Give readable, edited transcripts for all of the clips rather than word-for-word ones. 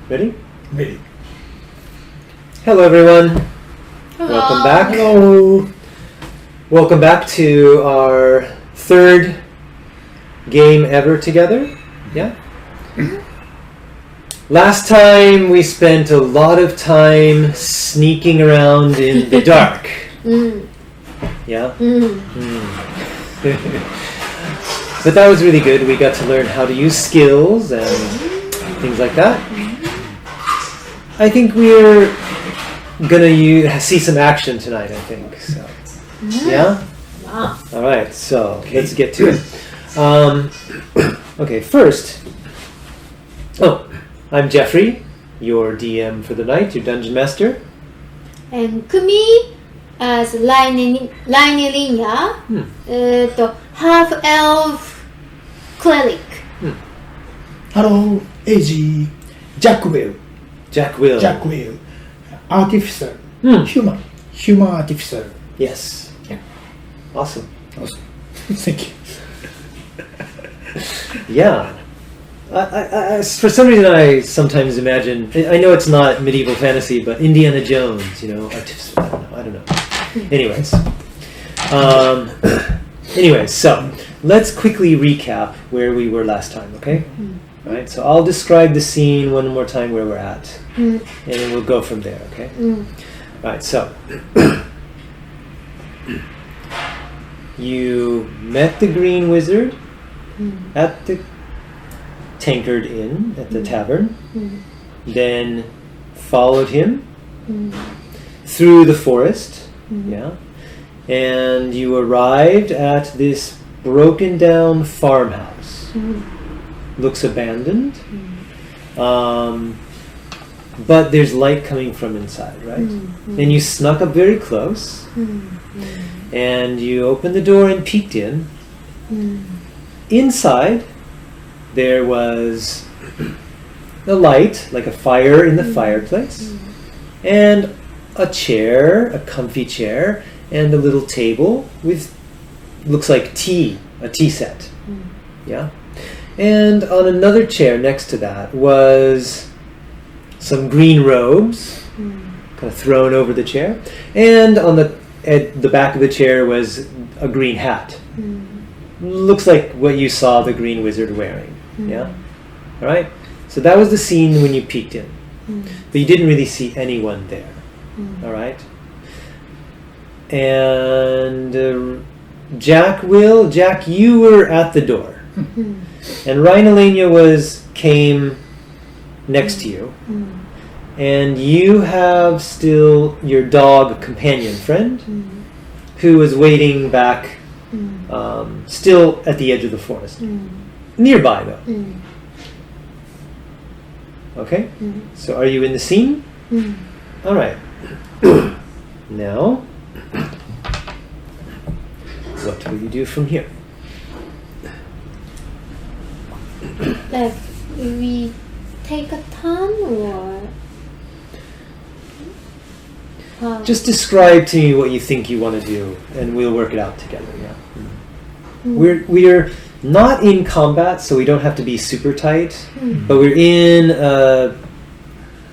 Ready? Ready. Hello, everyone. Hello. Welcome back. Hello. Welcome back to our third game ever together. Yeah? Last time we spent a lot of time sneaking around in the dark. Yeah? But that was really good. We got to learn how to use skills and things like that. I think we're gonna see some action tonight, I think. So, yeah? Wow. All right, so let's get to it. Okay, first, I'm Jeffrey, your DM for the night, your dungeon master. And Kumi as Linelia, the half-elf cleric. Hello. AG. Jack Will. Jack Will. Jack Will. Artificer. Human artificer. Yes. Yeah. Awesome. Awesome. Thank you. Yeah. I, for some reason, I sometimes imagine. I know it's not medieval fantasy, but Indiana Jones. You know, I don't know. Anyways, so let's quickly recap where we were last time. Okay. All right. So I'll describe the scene one more time where we're at, and then we'll go from there. Okay. All right. So you met the Green Wizard at the Tankard Inn at the tavern, then followed him through the forest, and you arrived at this broken down farmhouse. Looks abandoned, but there's light coming from inside, right? And you snuck up very close, and you opened the door and peeked in. Inside there was a light, like a fire in the fireplace, and a chair, a comfy chair, and a little table with, looks like tea, a tea set. Yeah? And on another chair next to that was some green robes, kind of thrown over the chair, and at the back of the chair was a green hat. Looks like what you saw the Green Wizard wearing. Yeah? All right? So that was the scene when you peeked in. But you didn't really see anyone there. All right? And Jack, you were at the door. And Rhinalania came next to you. And you have still your dog companion friend who was waiting back, still at the edge of the forest. Nearby, though. Okay? So are you in the scene? All right. Now, what will you do from here? Like, we take a turn or... Just describe to me what you think you want to do, and we'll work it out together. Yeah. We're not in combat, so we don't have to be super tight, but we're in a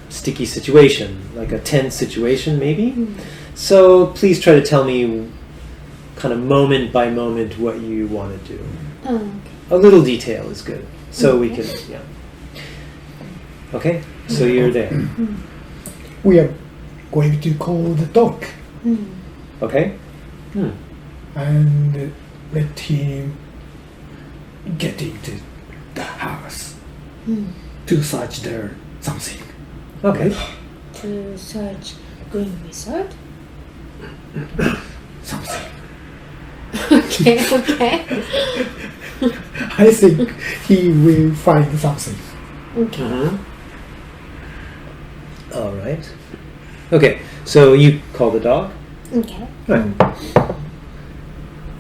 sticky situation, like a tense situation, maybe. So please try to tell me, kind of moment by moment, what you want to do. A little detail is good, so we can. Yeah. Okay. So you're there. We are going to call the dog. Okay. And let him get into the house to search there something. Okay. To search Green Wizard? Something. Okay. I think he will find something. Okay. All right. Okay. So you call the dog. Okay. Right.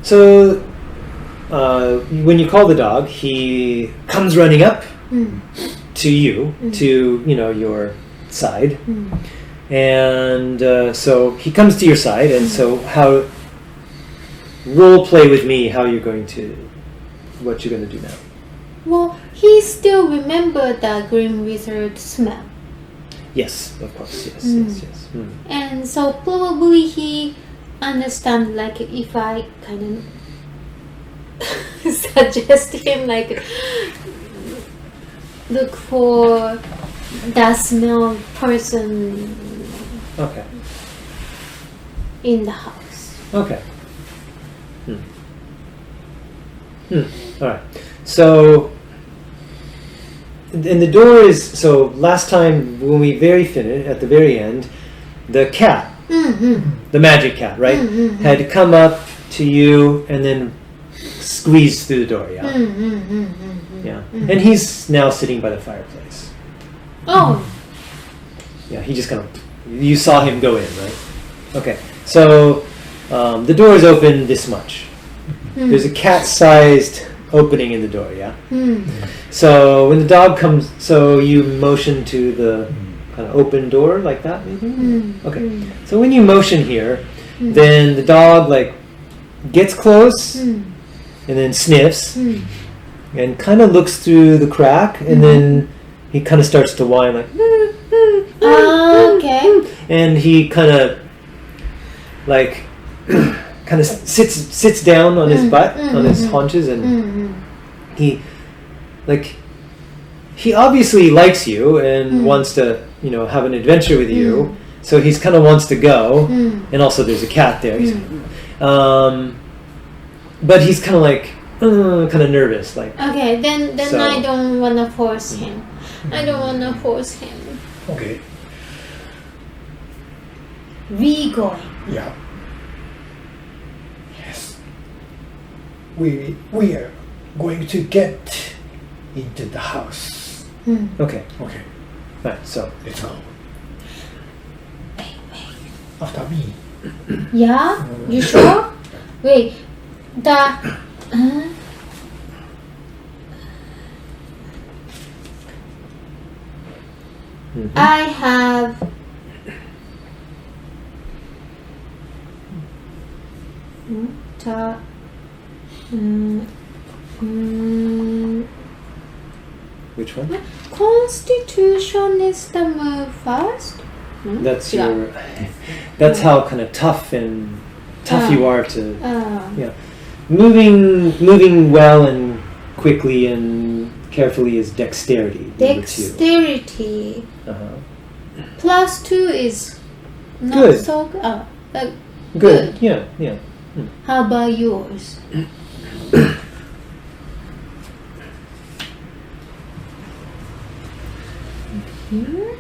So when you call the dog, he comes running up to you, to your side, and so he comes to your side, and so how role play with me how you're going to what you're going to do now. Well, he still remembered the Green Wizard smell. Yes, of course. Yes, Mm. yes. Mm. And so probably he understand like if I kind of suggest him like look for that smell person Okay. in the house. Okay. All right. So, and the door is, so last time when we finished, at the very end, the cat, the magic cat, right, had come up to you and then squeezed through the door, yeah? Yeah. And he's now sitting by the fireplace. Oh. Yeah, he just kind of, you saw him go in, right? Okay. So, the door is open this much. There's a cat-sized opening in the door, yeah? So when the dog comes, so you motion to the kind of open door like that, maybe? Okay. So when you motion here, then the dog like gets close and then sniffs and kind of looks through the crack and then he kind of starts to whine like, Okay. and he kind of like kind of sits down on his butt, on his haunches, and he obviously likes you and wants to, have an adventure with you. So he's kind of wants to go, and also there's a cat there. He's, but he's kind of like kind of nervous, like. Okay, then So- I don't wanna force him. I don't wanna force him. Okay. We going. Yeah. Yes. We are going to get into the house. Okay, Okay. right. So Let's go. After me. Yeah? You sure? Wait. I have which one? Constitution is the move first. That's Yeah. your. That's how kind of tough you are to. Yeah, moving well and quickly and carefully is dexterity. Number 2. Dexterity Uh-huh. +2 is not Good. so good. Good. Yeah. How about yours? Here?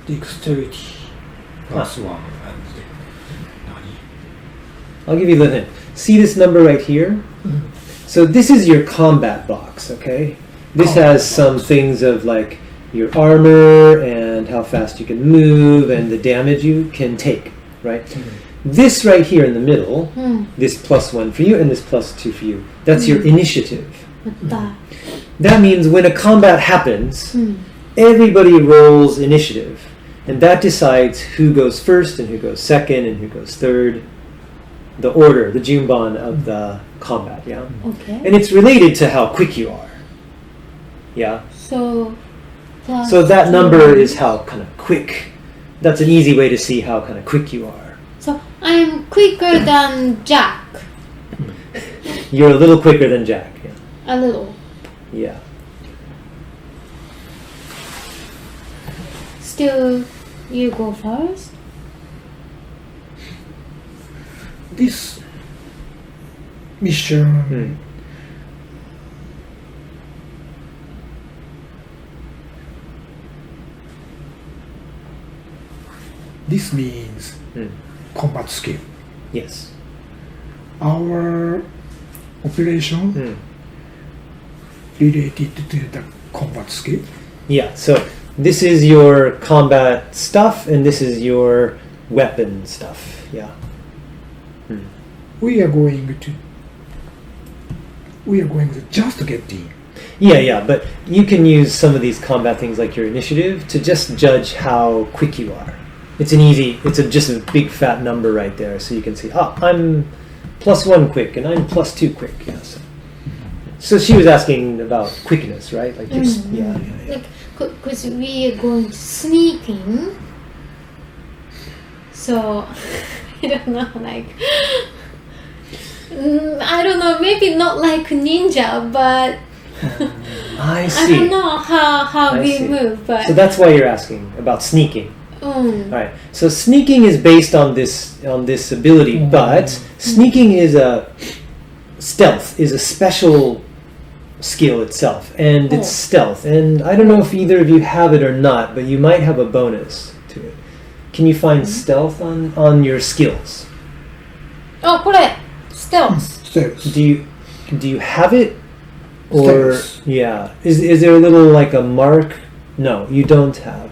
Dexterity. +1. And nani? I'll give you a little hint. See this number right here? So this is your combat box, okay? This Combat has some box. things of like your armor and how fast you can move and the damage you can take, right? This right here in the middle, this +1 for you and this +2 for you, that's your initiative. What that? That means when a combat happens, everybody rolls initiative. And that decides who goes first and who goes second and who goes third. The order, the junban of the combat, yeah? Okay. And it's related to how quick you are. Yeah? So So that +2. number is how kind of quick. That's an easy way to see how kind of quick you are. So I'm quicker than Jack. You're a little quicker than Jack. Yeah. A little. Yeah. Still, you go first. This mission this means combat skill. Yes. Our operation related to the combat skill. Yeah, so this is your combat stuff and this is your weapon stuff. Yeah. We are going to just get in. Yeah, but you can use some of these combat things like your initiative to just judge how quick you are. It's just a big fat number right there, so you can see, I'm +1 quick and I'm +2 quick. Yeah, So she was asking about quickness, right? Like just yeah. Like, because we are going to sneak in. So, I don't know, like, I don't know, maybe not like ninja, but I I see. don't know how I we see. move, but. So that's why you're asking about sneaking. All right. So sneaking is based on this ability, but sneaking is stealth is a special skill itself, and it's stealth. And I don't know if either of you have it or not, but you might have a bonus to it. Can you find stealth on your skills? あ、これ stealth. Stealth. Do you have it? Or Stealth. yeah. Is there a little like a mark? No, you don't have.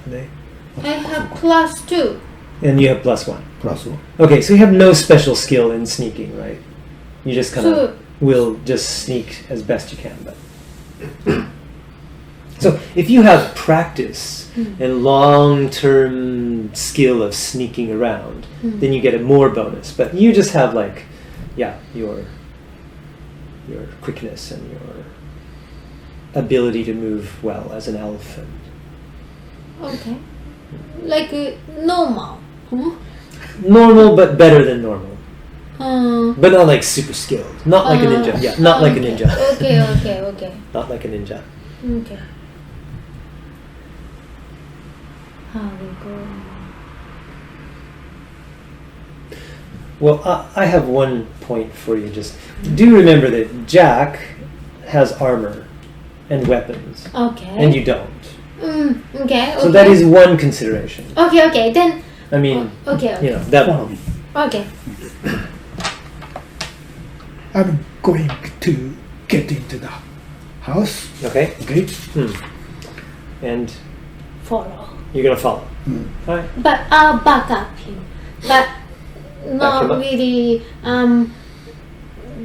I have +2. And you have +1. +1. Okay, so you have no special skill in sneaking, right? You just kind of So- will just sneak as best you can. But so if you have practice and long-term skill of sneaking around, then you get a more bonus. But you just have like, yeah, your quickness and your ability to move well as an elf. Okay. Like normal. Normal, but better than normal. Hmm. But not like super skilled. Not like a ninja. Yeah, not like a ninja. Okay. Not like a ninja. Okay. How we go? Well, I have one point for you. Just do remember that Jack has armor and weapons, Okay. and you don't. Okay. So that is one consideration. Okay. Then. I mean, Okay. you know that. Follow me. Okay. I'm going to get into the house. Okay, Okay. and Follow. you're gonna follow. All right. But I'll back up him. But him not up? really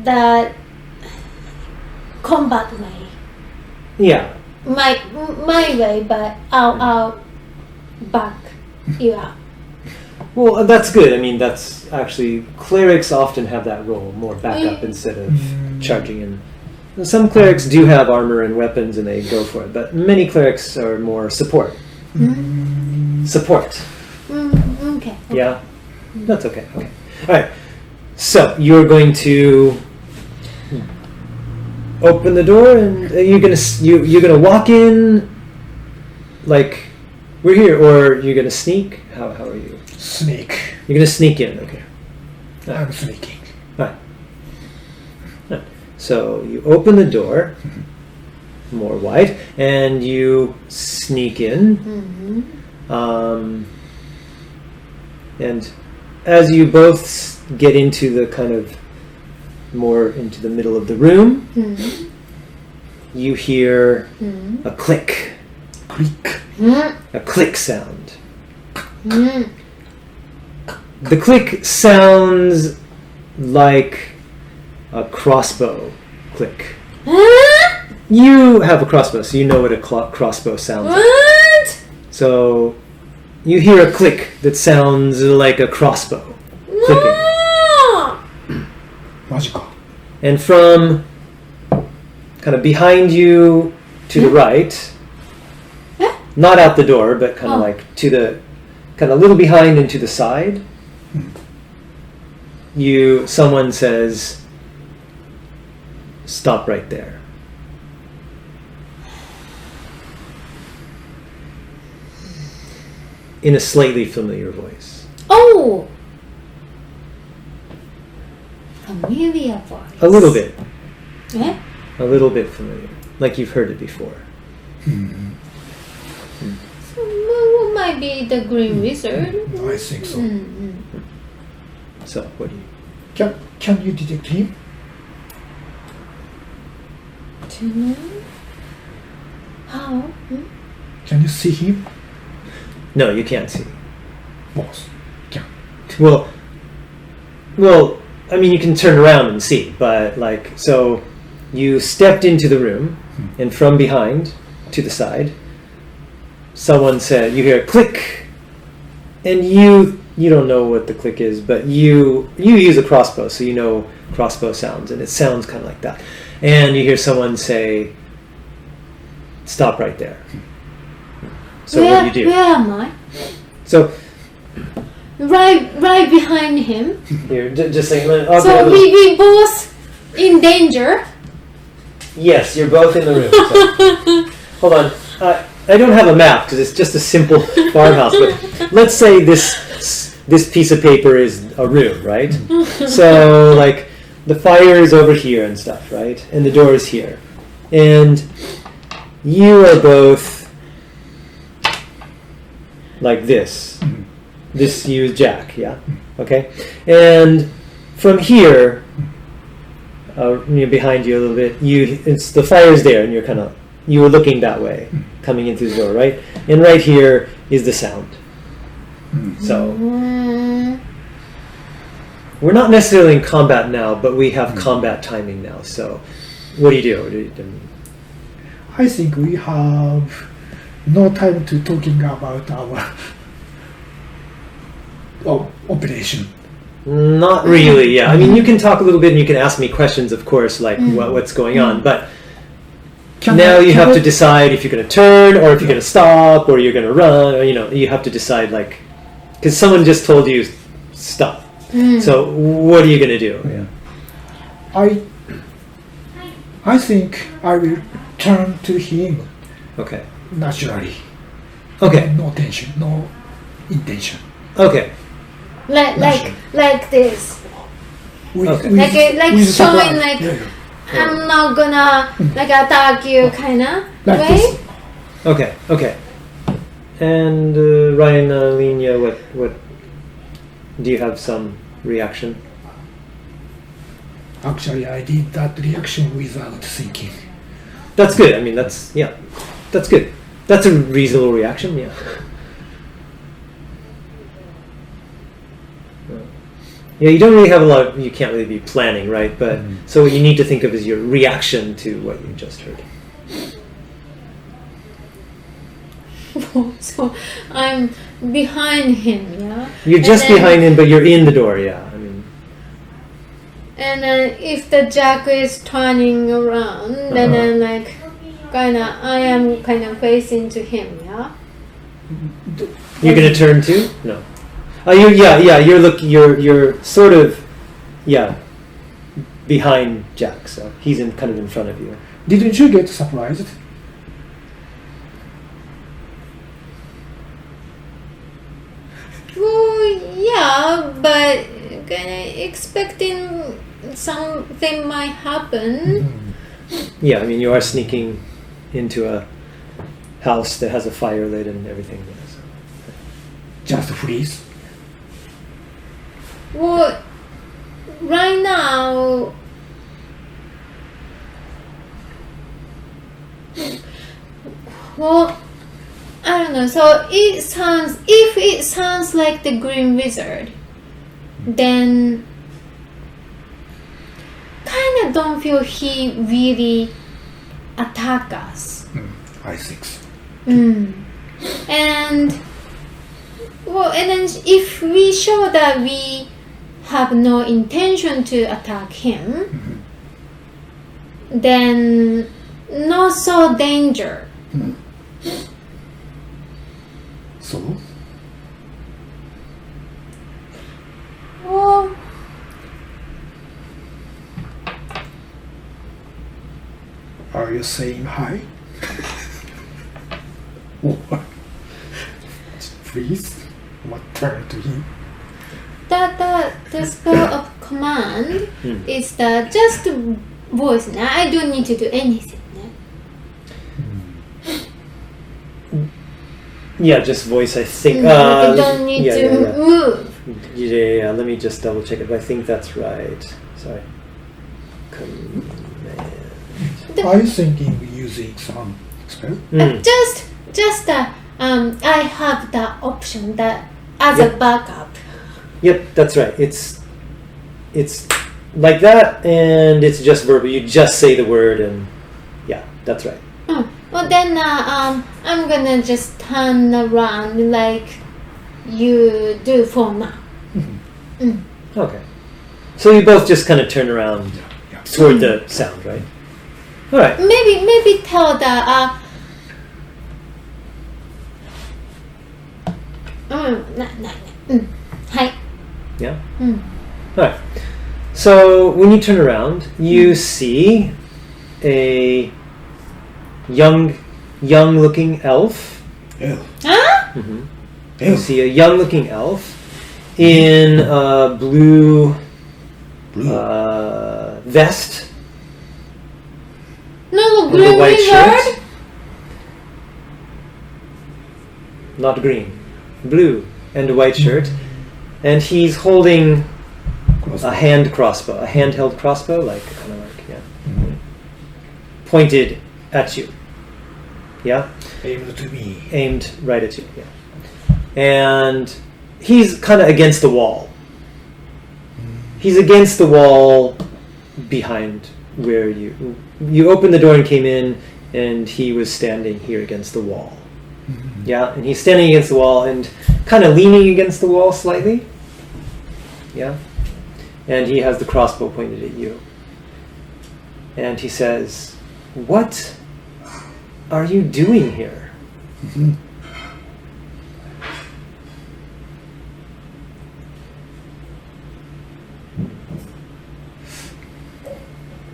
that combat way. Yeah. My way, but I'll back you up. Well, that's good. I mean, that's actually clerics often have that role, more backup instead of charging in. Some clerics do have armor and weapons, and they go for it. But many clerics are more support. Support. Okay. Yeah, that's okay. Okay. All right. So you're going to open the door, and you're gonna walk in like we're here, or you're gonna sneak. How are you? Sneak. You're gonna sneak in. Okay. I'm sneaking. All right. So you open the door, more wide, and you sneak in. And as you both get into the kind of more into the middle of the room, you hear a click, Click. a click sound. The click sounds like a crossbow click. You have a crossbow, so you know what a crossbow sounds like. What? So you hear a click that sounds like a crossbow clicking. No! Magical. And from kind of behind you to the right, not out the door, but kind of like to the kind of a little behind and to the side, someone says, "Stop right there." In a slightly familiar voice. Oh! Familiar voice. A little bit. Eh? A little bit familiar. Like you've heard it before. So, what might be the Green Wizard? I think so. So, what do you... Can you detect him? To know? How? Can you see him? No, you can't see. Boss. Can. Well, I mean, you can turn around and see, but like, so you stepped into the room, and from behind to the side, someone said, you hear a click, and you don't know what the click is, but you use a crossbow, so you know crossbow sounds, and it sounds kind of like that. and you hear someone say, "Stop right there." So what do you do? Where am I? So Right behind him. you're just saying. Okay, So we both in danger. Yes, you're both in the room. So. Hold on. I don't have a map because it's just a simple farmhouse. But let's say this piece of paper is a room, right? So like the fire is over here and stuff, right? And the door is here, and you are both like this. This you is Jack, yeah. Okay, and from here. Behind you a little bit. It's the fire's there, and you were looking that way, coming in through the door, right? And right here is the sound. So we're not necessarily in combat now, but we have combat timing now. So what do you do? I think we have no time to talking about our operation. Not really. Yeah, I mean, you can talk a little bit, and you can ask me questions, of course, like what's going on, but. Now you have to decide if you're going to turn, or if you're going to stop, or you're going to run, or you have to decide, like, because someone just told you stop. So what are you going to do? Yeah. I think I will turn to him Okay. naturally. Okay. No tension, no intention. Okay. Like this. Okay. With showing surprise. like Yeah. I'm not gonna like attack you kinda Like way. this. Okay. Okay. And Ryan, Lenia, what do you have some reaction? Actually, I did that reaction without thinking. That's good. I mean, that's good. That's a reasonable reaction. Yeah. Yeah, you don't really have you can't really be planning, right? But so what you need to think of is your reaction to what you just heard. So I'm behind him, yeah. You're just behind him, but you're in the door, yeah. I mean, and then if the Jack is turning around, then like kinda I am kind of facing to him, yeah. you're gonna turn too? No. You're sort of, behind Jack, so he's kind of in front of you. Didn't you get surprised? Well, yeah, but kinda expecting something might happen. Yeah, I mean, you are sneaking into a house that has a fire lit and everything. Yeah, so. Just freeze. Well, right now, well, I don't know. So if it sounds like the Green Wizard, then kind of don't feel he really attack us. I think so. And well, and then if we show that we have no intention to attack him, then not so danger. So? Well, Are you saying hi? Or freeze? What turn to him? the spell of command is that just voice. Now I don't need to do anything. Yeah, just voice, I think. I don't need to move. Yeah, let me just double check it. I think that's right. Sorry. Command. Are you thinking using some spell? Just I have that option that as a backup. Yep, that's right. It's like that, and it's just verbal. You just say the word, and yeah, that's right. Well then, I'm gonna just turn around like you do for now. Okay. So you both just kind of turn around toward the sound, right? All right. maybe tell that. Hi. Yeah. All right. So when you turn around, you see a young-looking elf. Huh? You see a young-looking elf in a blue vest. No, and a green white wizard. shirt. Not green, blue, and a white shirt, and he's holding a hand crossbow, a handheld crossbow, like kind of like pointed at you. Yeah. Aimed to me. Aimed right at you. Yeah. And he's kind of against the wall. He's against the wall behind where you opened the door and came in, and he was standing here against the wall. Yeah, and he's standing against the wall and kind of leaning against the wall slightly. Yeah. And he has the crossbow pointed at you. And he says, "What are you doing here?"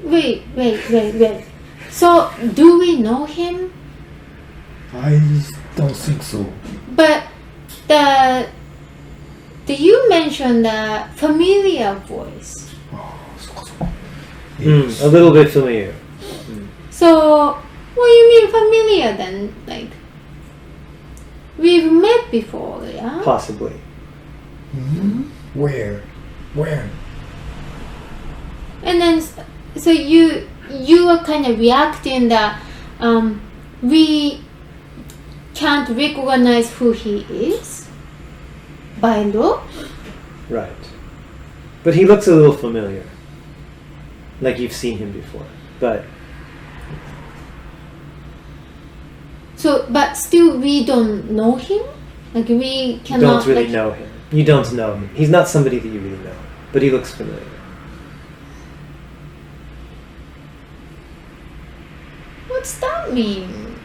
Wait. So, do we know him? I don't think so. But you mentioned the familiar voice. A little bit familiar. So, what do you mean familiar then? Like, we've met before, yeah? Possibly. Where? And then, so you are kind of reacting that we can't recognize who he is by look. Right. But he looks a little familiar. Like you've seen him before. But So, but still we don't know him? Like we you cannot don't really know him. You don't know him. He's not somebody that you really know. But he looks familiar. What's that mean?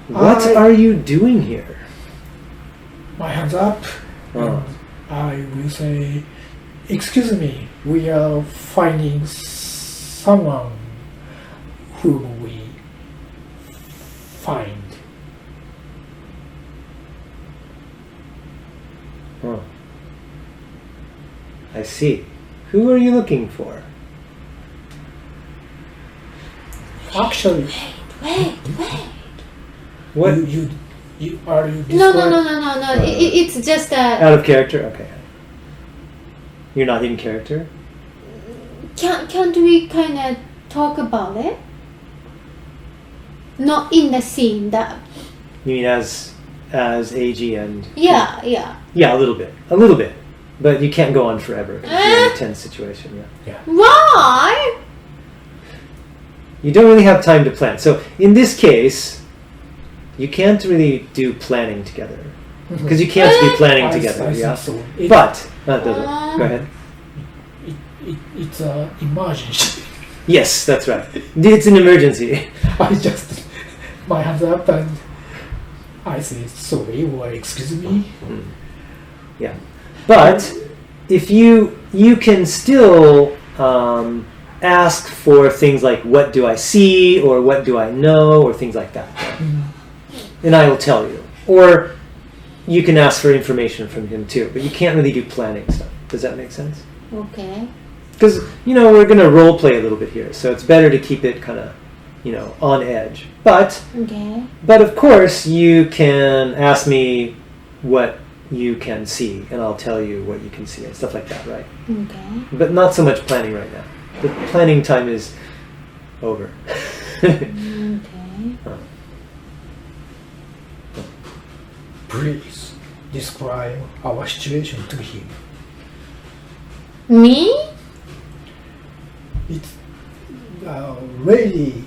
What are you doing here? My hands up. Oh. I will say, excuse me, we are finding someone whom we find. Oh. I see. Who are you looking for? Actually, Wait. What? you are you No. describe- It's just that. Out of character? Okay. You're not in character? Can't we kind of talk about it? Not in the scene. That. You mean as AG and... Yeah. Yeah, a little bit. But you can't go on forever. It's a very tense situation, yeah. Why? You don't really have time to plan. So in this case, you can't really do planning together. Because you can't be planning I together, yeah? think so. But, go ahead. It's an emergency. Yes, that's right. It's an emergency. I just my hands up and I say sorry or excuse me. Yeah. But if you can still ask for things like what do I see or what do I know or things like that. And I will tell you. Or you can ask for information from him too, but you can't really do planning stuff. Does that make sense? Okay. Because, we're going to role play a little bit here, so it's better to keep it kind of, on edge. But of course, you can ask me what you can see, and I'll tell you what you can see, and stuff like that, right? Okay. But not so much planning right now. The planning time is over. Okay. Please describe our situation to him. Me? It's really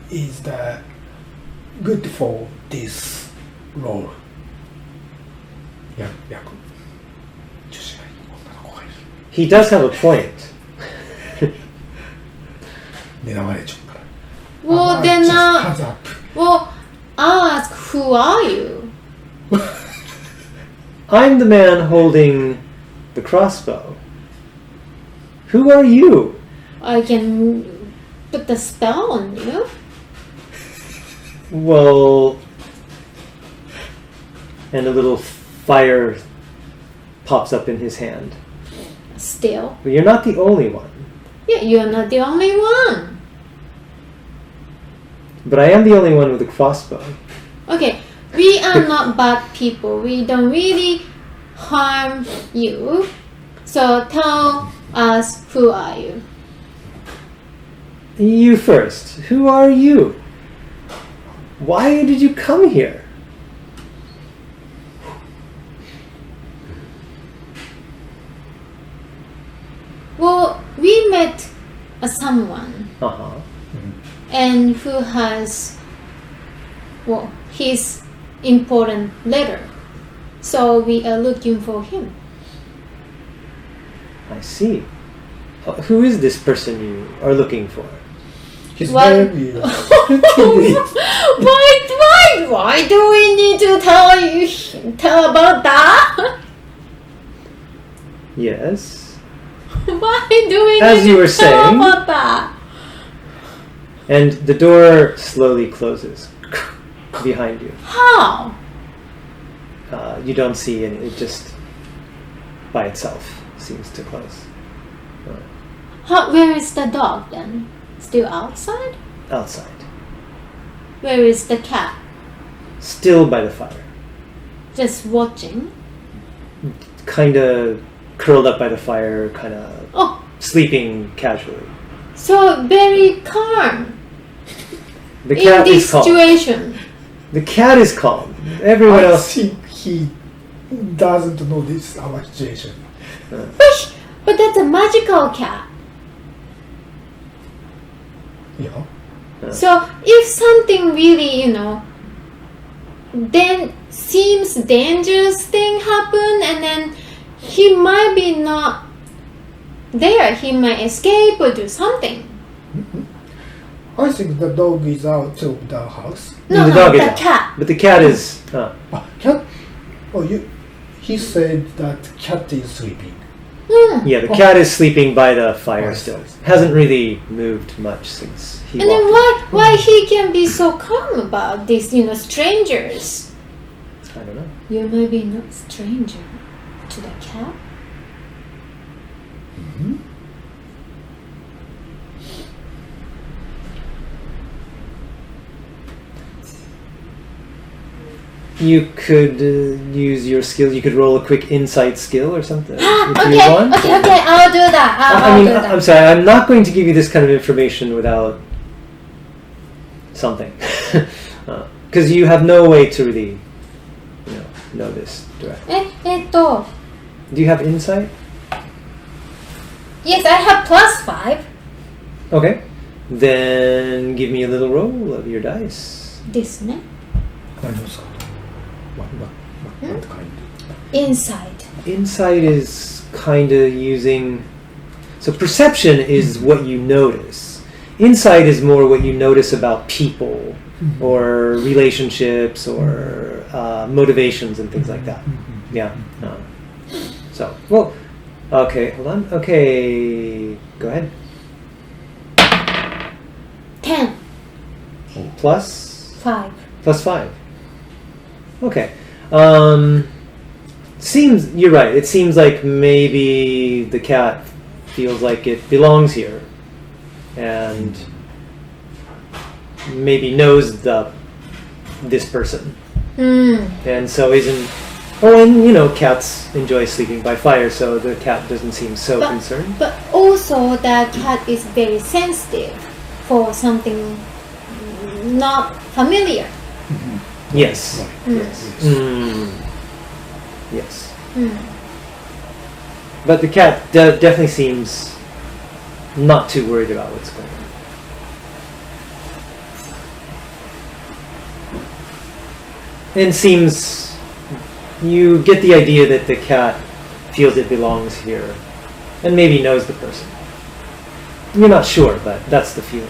is the good for this role. Yeah. He does have a point. 狙われちゃうから。 Well, then, Just heads up. well, ask, who are you? I'm the man holding the crossbow. Who are you? I can put the spell on you. Well, and a little fire pops up in his hand. Still. But you're not the only one. Yeah, you're not the only one. But I am the only one with a crossbow. Okay, we are not bad people. We don't really harm you. So tell us, who are you? You first. Who are you? Why did you come here? Well, we met someone Uh-huh. and who has, well, his important letter. So we are looking for him. I see. Who is this person you are looking for? His What? name is... Why do we need to tell about that? Yes. Why do we As need you to were tell saying. about that? And the door slowly closes behind you. How? You don't see it just by itself seems to close. Where is the dog then? Still outside? Outside. Where is the cat? Still by the fire. Just watching? Kind of curled up by the fire, kind of Oh, sleeping casually. so very calm The in cat this is calm. situation. The cat is calm. Everyone I else. think he doesn't know this our situation. But that's a magical cat. Yeah. So if something really, then seems dangerous thing happen, and then he might be not there. He might escape or do something. I think the dog is out of the house. No, the dog is the out. cat. But the cat is. Cat? Oh, he said that cat is sleeping. Yeah, the cat is sleeping by the fire Oh, still. I see. Hasn't really moved much since he And then walked. why he can be so calm about this, strangers? I don't know. You may be not stranger to the cat. You could use your skill. You could roll a quick insight skill or something. If you Okay, want. okay, I'll do that. I'll do that. I'm sorry. I'm not going to give you this kind of information without something, because you have no way to really, know this directly. Do you have insight? Yes, I have +5. Okay. Then give me a little roll of your dice. ですね。 I know so. What kind? Inside. Insight is kind of using. So perception is what you notice. Insight is more what you notice about people or relationships or motivations and things like that. Yeah. So, well, okay, hold on. Okay, go ahead. 10. Plus 5. +5. Okay. Seems you're right. It seems like maybe the cat feels like it belongs here, and maybe knows this person, and so isn't. Oh, and cats enjoy sleeping by fire, so the cat doesn't seem so concerned. But also that cat is very sensitive for something not familiar. Yes. Yes. Yes. But the cat definitely seems not too worried about what's going on. And seems you get the idea that the cat feels it belongs here and maybe knows the person. You're not sure, but that's the feeling.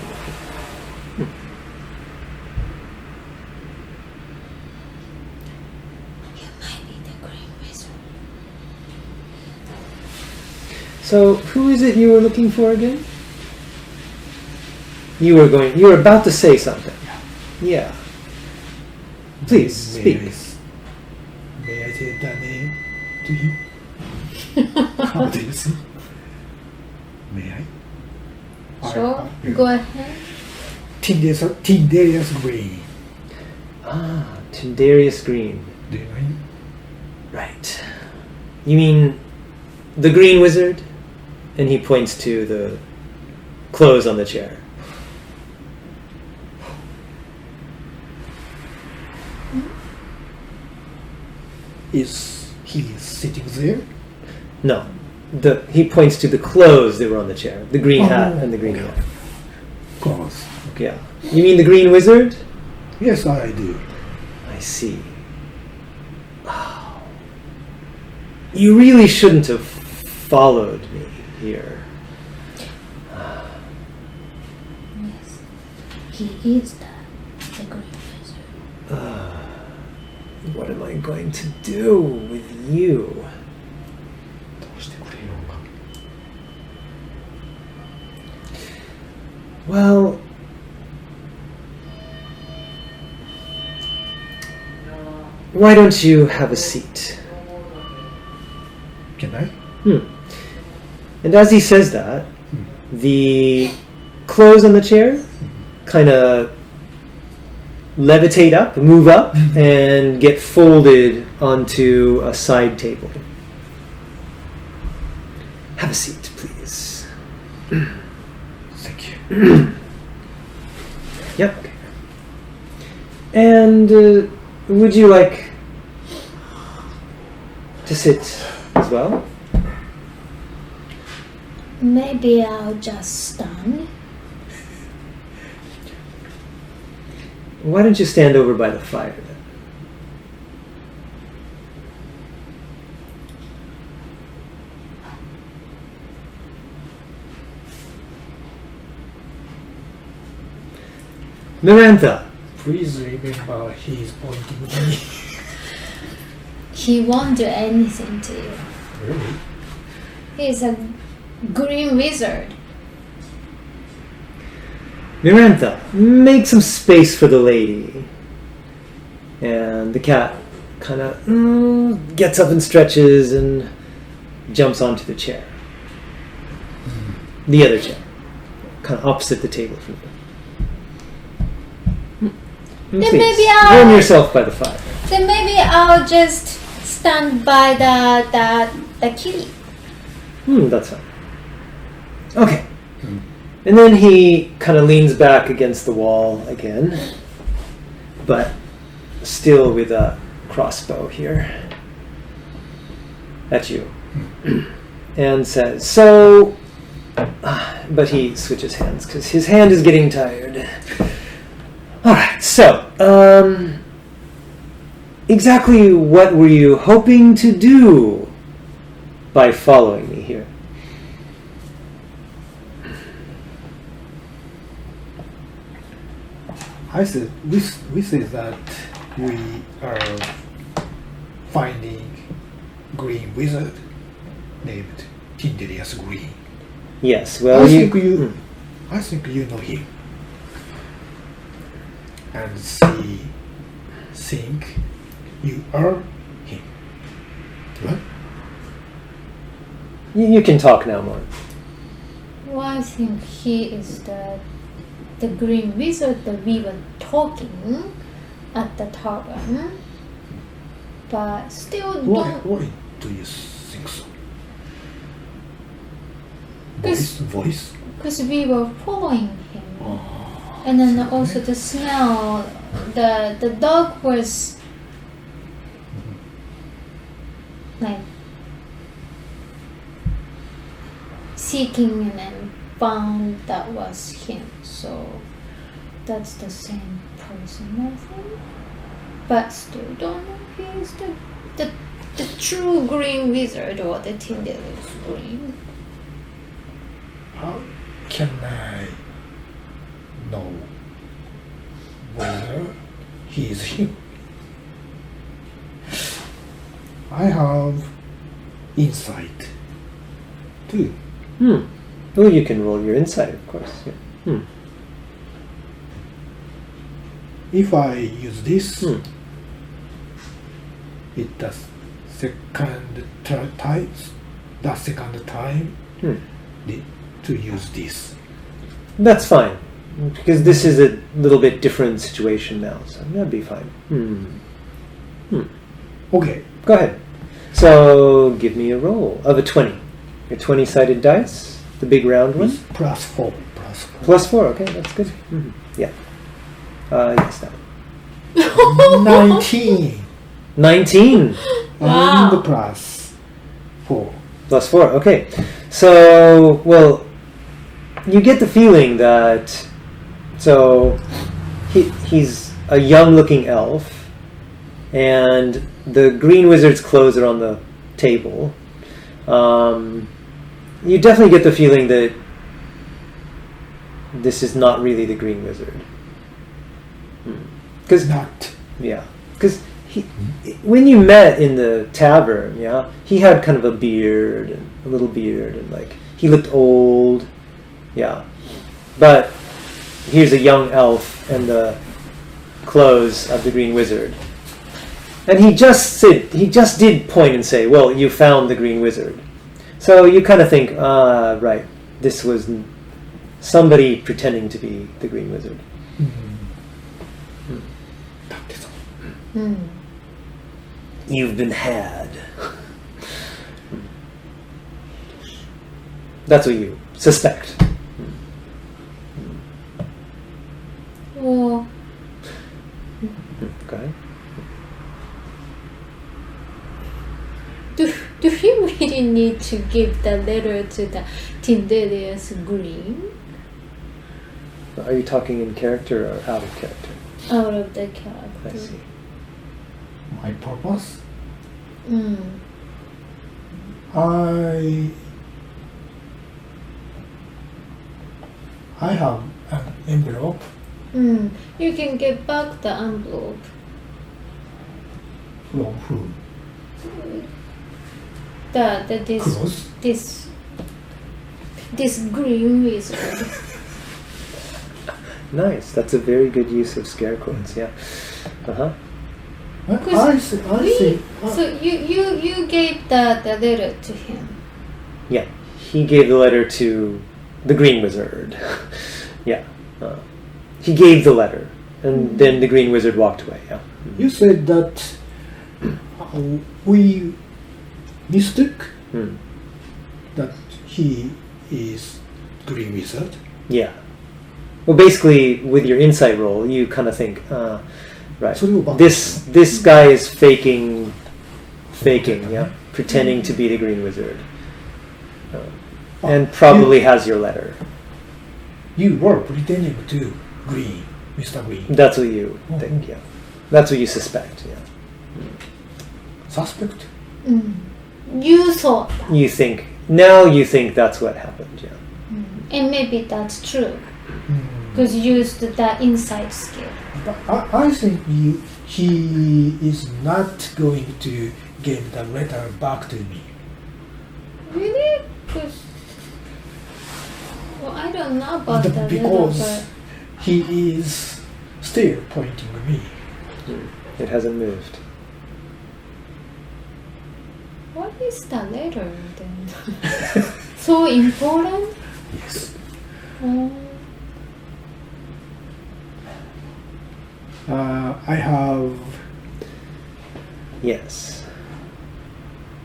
You might be the green wizard. So, who is it you were looking for again? You were about to say something. Yeah. Please, speak. May I say the name to him? How do you see? May I? Sure, go ahead. Tindarius Green. Ah, Tindarius Green. Do you know him? Right. You mean the Green Wizard? And he points to the clothes on the chair. Is he sitting there? No. He points to the clothes that were on the chair. The green hat and the green hat. Of course. Yeah. You mean the Green Wizard? Yes, I do. I see. Oh. You really shouldn't have followed me here. Yes. He is the green wizard. What am I going to do with you? Well, why don't you have a seat? Can I? And as he says that, the clothes on the chair kind of levitate up, move up, and get folded onto a side table. Have a seat, please. Thank you. Yep. And would you like to sit as well? Maybe I'll just stand. Why don't you stand over by the fire then? Miranda. Please remember he is pointing at me. He won't do anything to you. Really? He's a green wizard. Miranda, make some space for the lady. And the cat kind of gets up and stretches and jumps onto the chair. The other chair. Kind of opposite the table from you. Then Please, maybe I'll- warm yourself by the fire. Then maybe I'll just stand by the kitty. That's fine. Okay. And then he kind of leans back against the wall again, but still with a crossbow here at you, and says, so, but he switches hands because his hand is getting tired. All right, so, exactly what were you hoping to do by following me here? I said we say that we are finding green wizard named Tindarius Green. Yes, well, I you... think you know him. And think you are him. Right? You can talk now, more. Well, I think he is the green wizard that we were talking at the tavern. But still Why do you think so? Voice? because we were following him. And then also the smell, the dog was like seeking and then found that was him. So that's the same person, I think. But still don't know if he's the true green wizard or the Tindarius Green. can I know whether he is him? I have insight too. Well, you can roll your insight, of course. Yeah. If I use this, it does the second time to use this. That's fine, because this is a little bit different situation now, so that'd be fine. Okay. Go ahead. So, give me a roll of a 20. Your 20-sided dice, the big round one. Plus 4. Plus 4, okay, that's good. Yeah. Yes, that one. 19. 19! Wow. And plus 4. Plus 4, okay. So, well, you get the feeling that, so, he's a young-looking elf, and the green wizard's clothes are on the table. You definitely get the feeling that this is not really the green wizard. Because when you met in the tavern, he had kind of a little beard, and like he looked old, But here's a young elf and the clothes of the green wizard, and he just did point and say, "Well, you found the green wizard." So you kind of think, right, this was somebody pretending to be the green wizard. You've been had. That's what you suspect. Well, Okay. do you really need to give the letter to the Tindelius Green? Are you talking in character or out of character? Out of the character. I see. My purpose? Mm. I have an envelope. You can get back the envelope. From who? This green wizard. Nice. That's a very good use of scare quotes. Yeah. I see. So you gave the letter to him. Yeah. He gave the letter to the green wizard. Yeah. He gave the letter, and then the green wizard walked away. Yeah. You said that we mistook that he is green wizard. Yeah. Well, basically, with your insight roll, you kind of think, right, this guy is faking, pretending to be the green wizard, and probably has your letter. You were pretending to green, Mr. Green. That's what you think, yeah. That's what you suspect, yeah. Suspect? You thought that. You think that's what happened, yeah. And maybe that's true. Because you used the insight skill. But I think he is not going to give the letter back to me. Really? Well, I don't know about that because letter, he is still pointing at me. It hasn't moved. what is the letter then? So important? Yes. I have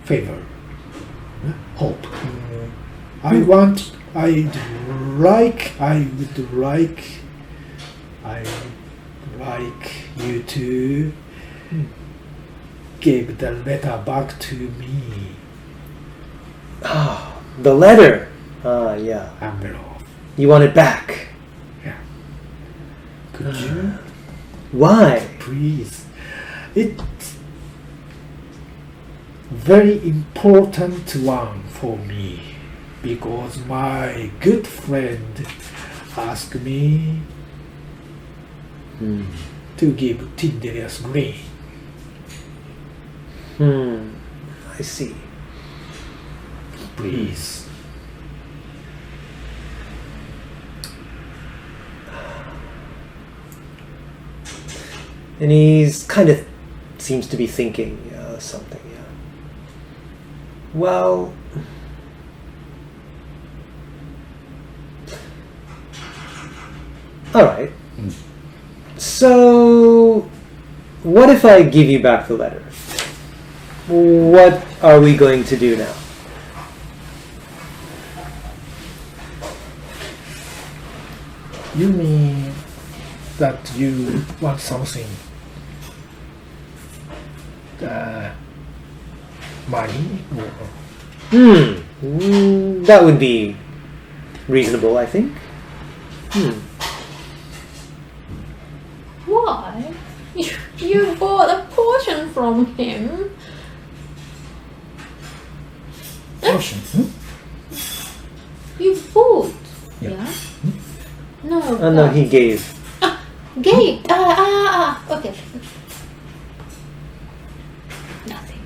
favor, hope. I would like you to give the letter back to me. Oh, the letter. Yeah. Envelope. You want it back? Yeah. Could you? Why? Please. It's very important one for me Because my good friend asked me to give Tinderius green. I see. Please. And he's kind of seems to be thinking something, yeah. Well, all right. So, what if I give you back the letter? What are we going to do now? You mean that you want something? Money? Or That would be reasonable, I think. Why? You bought a portion from him. portion? You bought? Yeah. Yeah. No. Oh no, he gave. Gave. Okay. Nothing.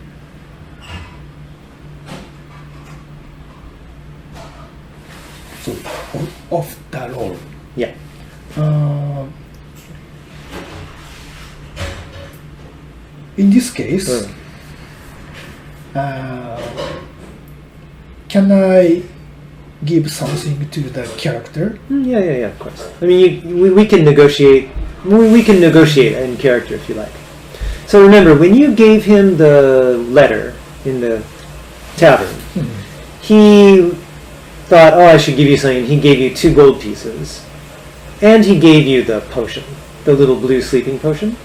So, off the roll. Yeah. In this case, can I give something to the character? Yeah, of course. I mean, we can negotiate. We can negotiate in character if you like. So remember, when you gave him the letter in the tavern, he thought, "Oh, I should give you something." He gave you 2 gold pieces, and he gave you the potion, the little blue sleeping potion.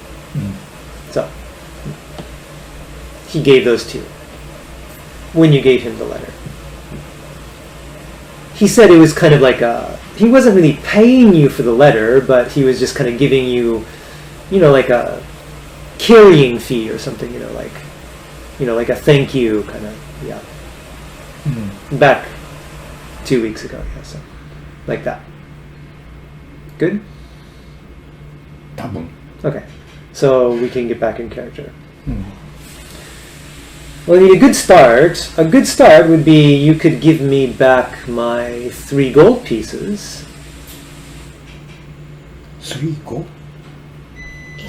So he gave those to you when you gave him the letter. He said it was kind of like he wasn't really paying you for the letter, but he was just kind of giving you, like a carrying fee or something, like a thank you kind of, yeah. Back 2 weeks ago, yeah, so like that. Good? 多分. Okay, so we can get back in character. Well, I mean, a good start would be you could give me back my 3 gold pieces. 3 gold?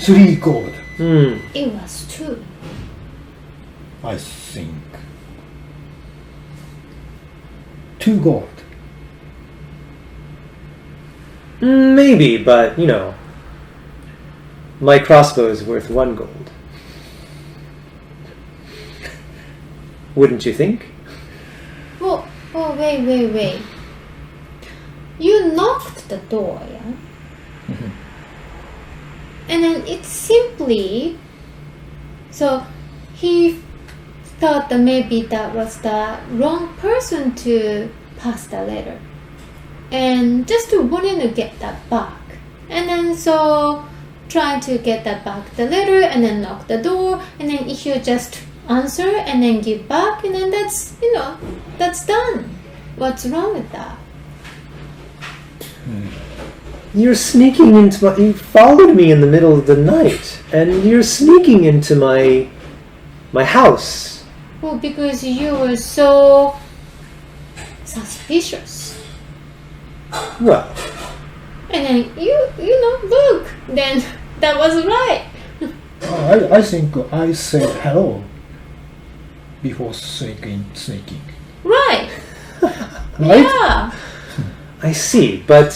3 gold. It was 2. I think. 2 gold. Maybe, but, my crossbow is worth 1 gold. Wouldn't you think? Oh, wait. You knocked the door, yeah? And then it's simply... So, he thought that maybe that was the wrong person to pass the letter. And just wanted to get that back. And then so, trying to get that back, the letter, and then knock the door, and then if you just answer and then give back, and then that's that's done. What's wrong with that? You're sneaking into you followed me in the middle of the night, and you're sneaking into my house. Well, because you were so suspicious. Well, And then look, then that was right. I think I said hello before sneaking. Right. right? Yeah. I see, but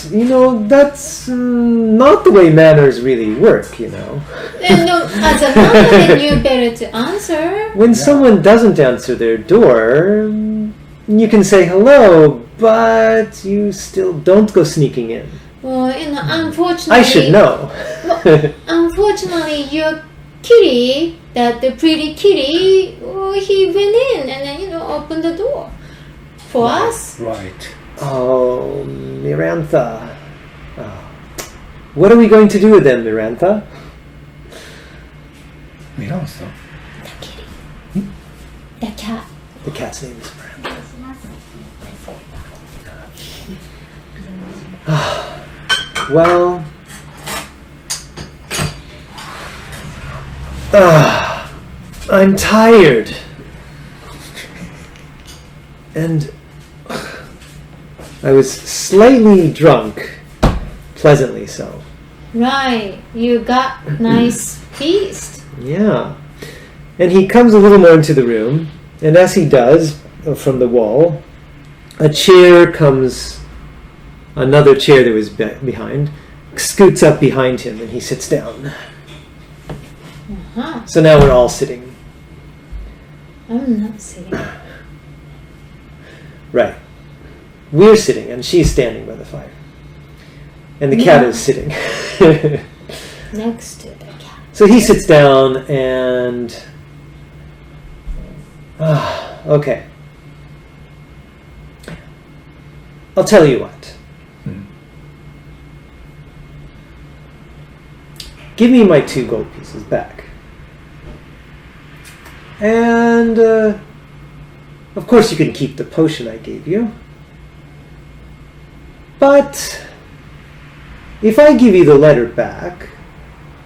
that's not the way manners really work, And no, as a man, then you better to answer. When someone doesn't answer their door, you can say hello, but you still don't go sneaking in. Well, unfortunately, I should know. Well, unfortunately, your kitty, the pretty kitty, he went in and then opened the door for us. Right. Oh, Mirantha. Oh. What are we going to do with them, Mirantha? Mirantha? The kitty. The cat. The cat's name is Mirantha. Well, I'm tired. And I was slightly drunk, pleasantly so. Right, you got nice feast. Yeah. And he comes a little more into the room, and as he does, from the wall, another chair that was behind, scoots up behind him, and he sits down. Uh-huh. So now we're all sitting. I'm not sitting. Right. We're sitting, and she's standing by the fire. And the cat is sitting. Next to the cat. So he sits down, and... okay. I'll tell you what. Give me my 2 gold pieces back. And, of course you can keep the potion I gave you. But, if I give you the letter back,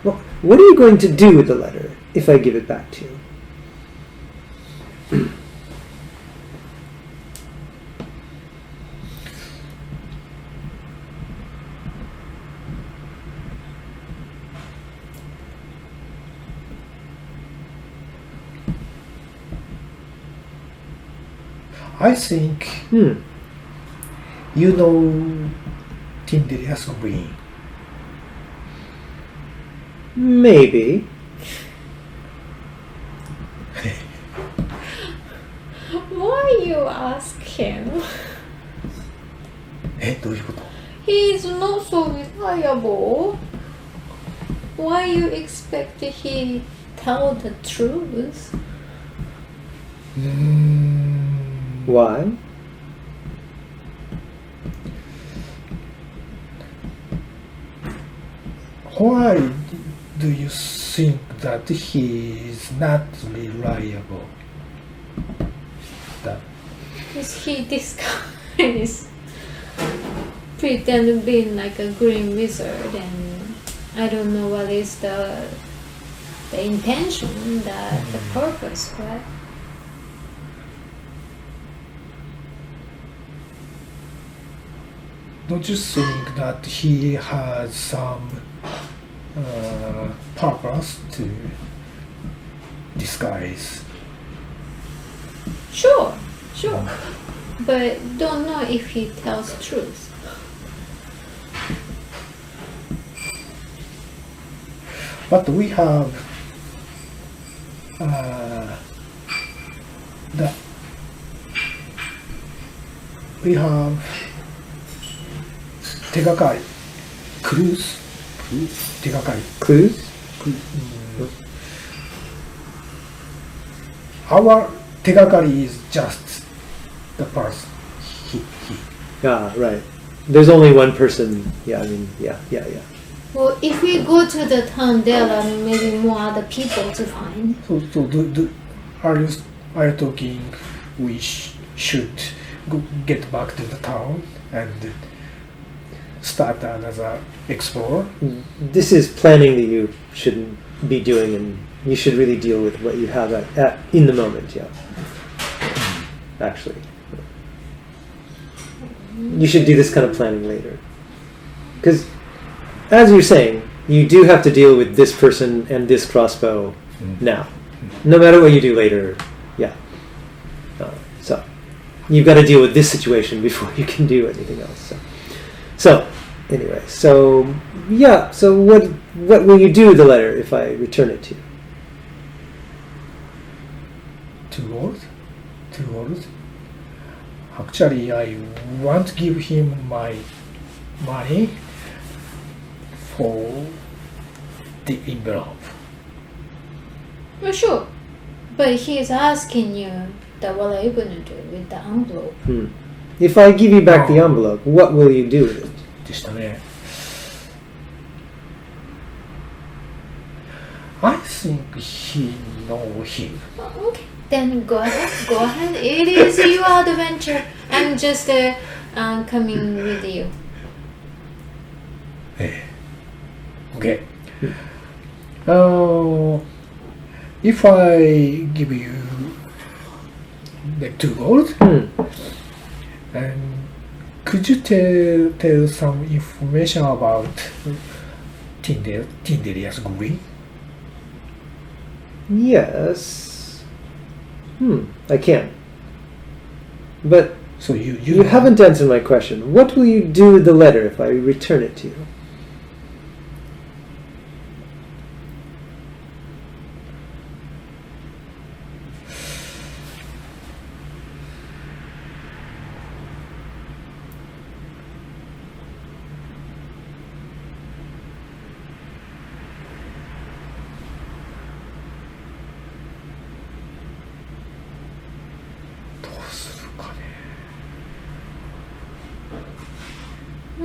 well, what are you going to do with the letter if I give it back to you? I think you know Tinderius Green. Maybe. Why you ask him? どういうこと He's not so reliable. Why you expect he tell the truth? Why? Why do you think that he is not reliable? That Is he disguised? Pretend being like a green wizard, and I don't know what is the intention, the purpose, but don't you think that he has some purpose to disguise? sure, but don't know if he tells truth. But we have手がかり clues 手がかり Clues? Our 手がかり is just the person. He. Ah, right. There's only one person. Yeah, I mean, yeah. Well, if we go to the town, there are maybe more other people to find. So are you talking we should get back to the town and start another explore? This is planning that you shouldn't be doing, and you should really deal with what you have in the moment, yeah. Actually. You should do this kind of planning later. Because, as you're saying, you do have to deal with this person and this crossbow now. No matter what you do later, yeah. So, you've got to deal with this situation before you can do anything else. So anyway, so what will you do with the letter if I return it to you? 2 gold? Actually, I want to give him my money for the envelope. Well, sure, but he is asking you that what are you going to do with the envelope? If I give you back the envelope, what will you do with it? でしたね。I think he knows him. Okay, then go ahead. It is your adventure. I'm just coming with you. Okay. If I give you like 2 gold, and could you tell some information about Tinderius Green? Yes. I can. But So you haven't answered my question. What will you do with the letter if I return it to you?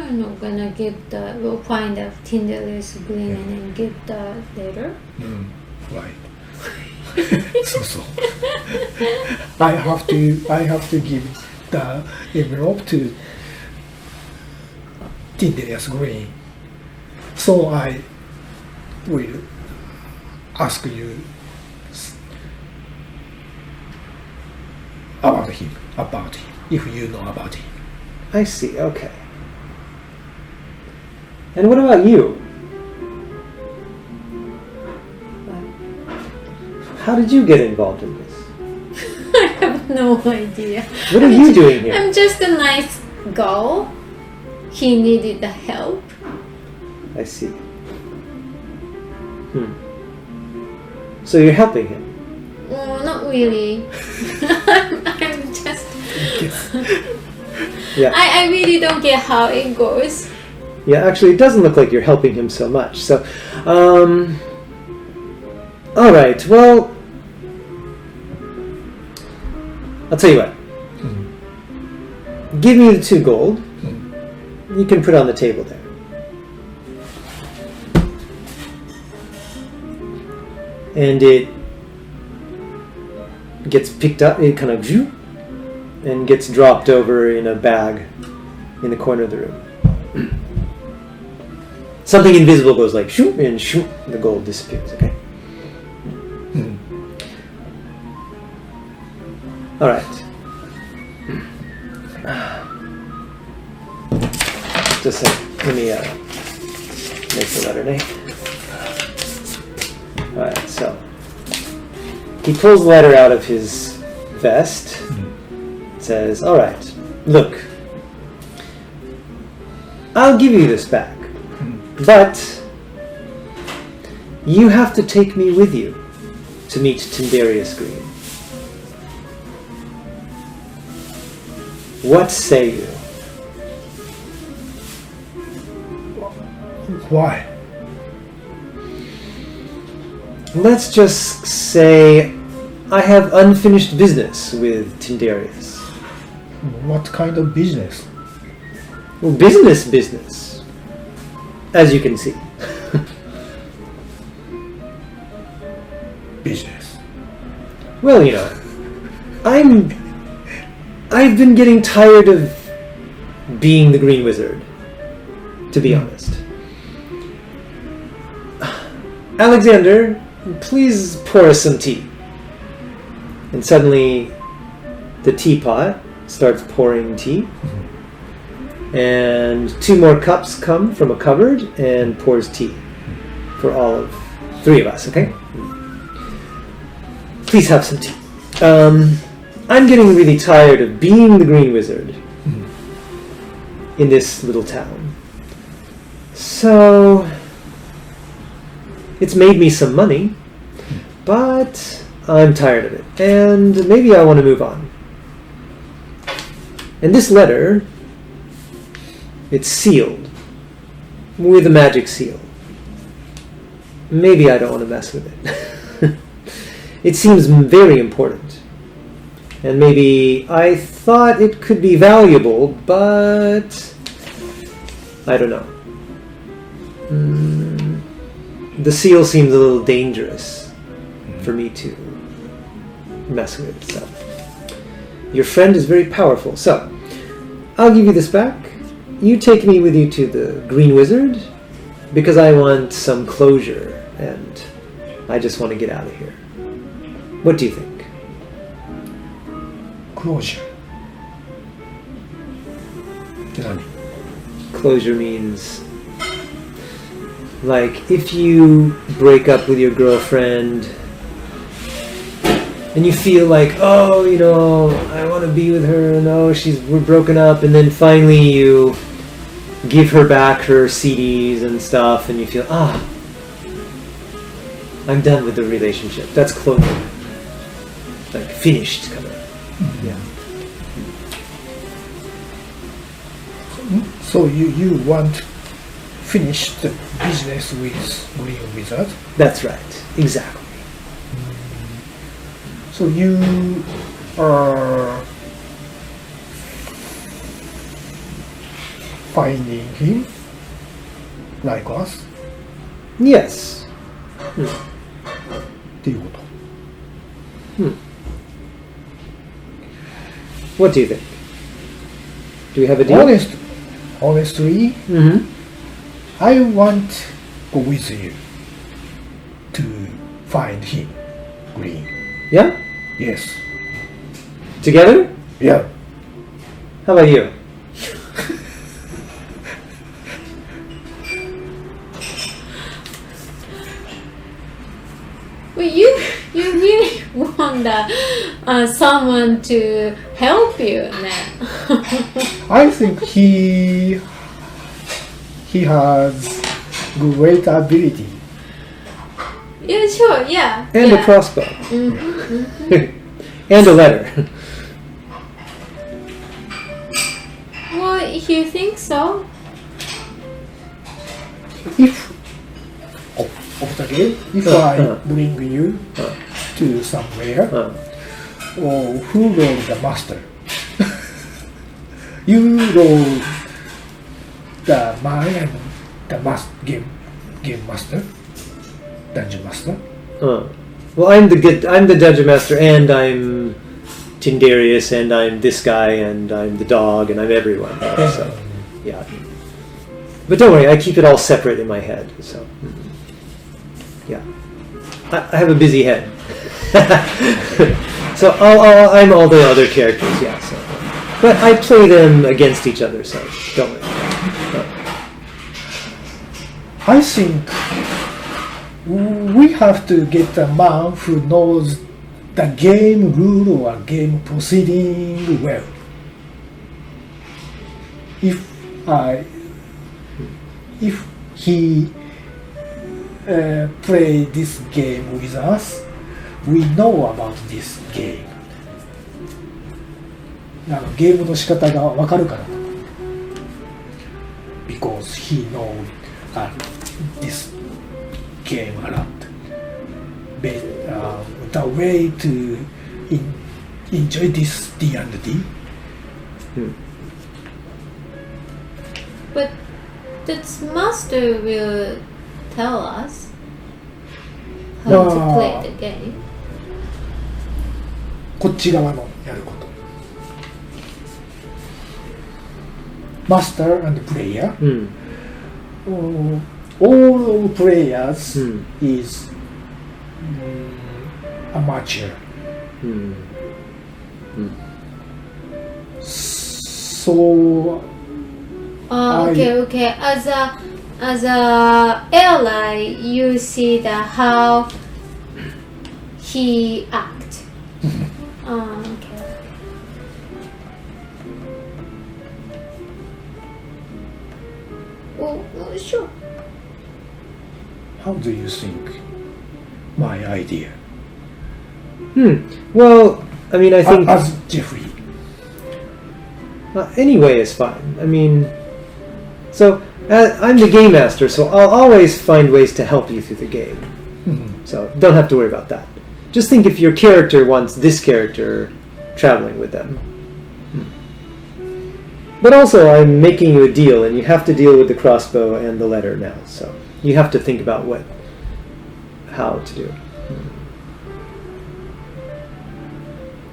I'm not gonna give we'll find a Tinderless Green and then give the letter. Right. so I have to give the envelope to Tinderius Green. So I will ask you about him, if you know about him. I see, okay. And what about you? How did you get involved in this? I have no idea. What are you doing here? I'm just a nice girl. He needed the help. I see. So you're helping him? Oh, not really. I'm just... Yeah. I really don't get how it goes. Yeah, actually, it doesn't look like you're helping him so much. So, all right. Well, I'll tell you what. Give me the 2 gold. You can put it on the table there. And it gets picked up. It kind of and gets dropped over in a bag in the corner of the room. Something invisible goes like shoot, and the gold disappears, okay? Alright. Just a second. Let me make the letter name. Alright, so he pulls the letter out of his vest. Says, alright, look. I'll give you this back. But you have to take me with you to meet Tinderius Green. What say you? Why? Let's just say I have unfinished business with Tinderius. What kind of business? Well, business. As you can see. Business. Well, you know, I've been getting tired of being the Green Wizard, to be honest. Alexander, please pour us some tea. And suddenly, the teapot starts pouring tea. And 2 more cups come from a cupboard and pours tea for all of 3 of us, okay? Please have some tea. I'm getting really tired of being the Green Wizard in this little town. So, it's made me some money, but I'm tired of it. And maybe I want to move on. And this letter... it's sealed with a magic seal. Maybe I don't want to mess with it. It seems very important. And maybe I thought it could be valuable, but I don't know. The seal seems a little dangerous for me to mess with. So your friend is very powerful. So I'll give you this back. You take me with you to the Green Wizard, because I want some closure and I just want to get out of here. What do you think? Closure. って何? Closure means, like, if you break up with your girlfriend and you feel like, oh, you know, I want to be with her, and oh, we're broken up, and then finally you give her back her CDs and stuff, and you feel, I'm done with the relationship. That's closure. Like, finished, kind of. Yeah. So you want finish the business with Green Wizard? That's right. Exactly. So you are finding him like us? Yes. っていうこと。 What do you think? Do we have a deal? Honestly, Mm-hmm. I want to go with you to find him, Green. Yeah? Yes. Together? Yeah. How about you? Well, you really want someone to help you now. I think he has great ability. Yeah, sure, yeah. And yeah. a crossbow. And a letter. Well, you think so? If I bring you to somewhere, or who rolled the master? You roll the man and the game master, dungeon master. Well, I'm the dungeon master, and I'm Tindarius, and I'm this guy, and I'm the dog, and I'm everyone. So, yeah. But don't worry, I keep it all separate in my head. So, yeah, I have a busy head. So I'm all the other characters. Yeah. So, but I play them against each other. So don't worry. I think we have to get a man who knows the game rule or game proceeding well. If he play this game with us, we know about this game. ゲームの仕方がわかるから。Because he knows this game a lot. The way to enjoy this D&D. But this master will tell us how to play the game. こっち側のやること。Master and player. All players is amateur. So Okay. As a ally, you see how he act. Okay. Oh, sure. How do you think my idea? Well, I mean, I think As Jeffrey. Any way is fine. I mean, so I'm the game master, so I'll always find ways to help you through the game. So don't have to worry about that. Just think if your character wants this character traveling with them. But also, I'm making you a deal, and you have to deal with the crossbow and the letter now. So you have to think about how to do it.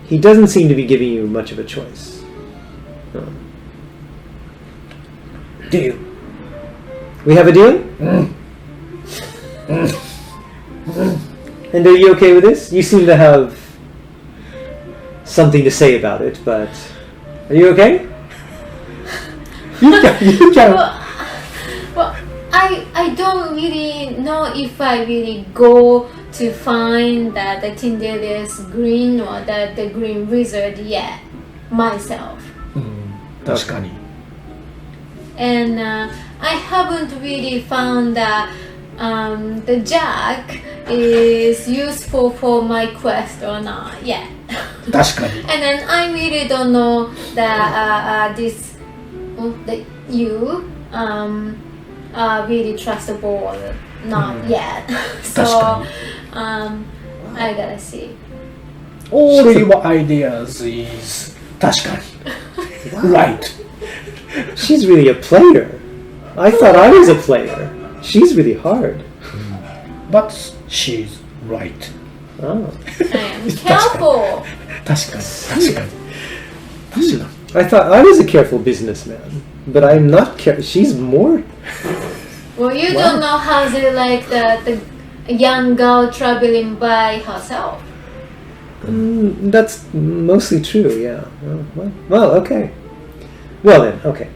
He doesn't seem to be giving you much of a choice. Deal. We have a deal? And are you okay with this? You seem to have something to say about it, but are you okay? You can. Well, I don't really know if I really go to find the Tindelius Green or the Green Wizard yet myself. 確かに。 And I haven't really found that the Jack is useful for my quest or not yet. 確かに。 And then I really don't know that that you are really trustable or not yet. So 確かに。 I gotta see. All your ideas is 確かに。Right. She's really a player. I thought I was a player. She's really hard. But she's right. Oh. I am careful. 確かに。確かに。確かに。 I thought I was a careful businessman, but I'm not careful. She's more. Well, you don't know how's it like the young girl traveling by herself. That's mostly true, yeah. Well, okay. Well then, okay.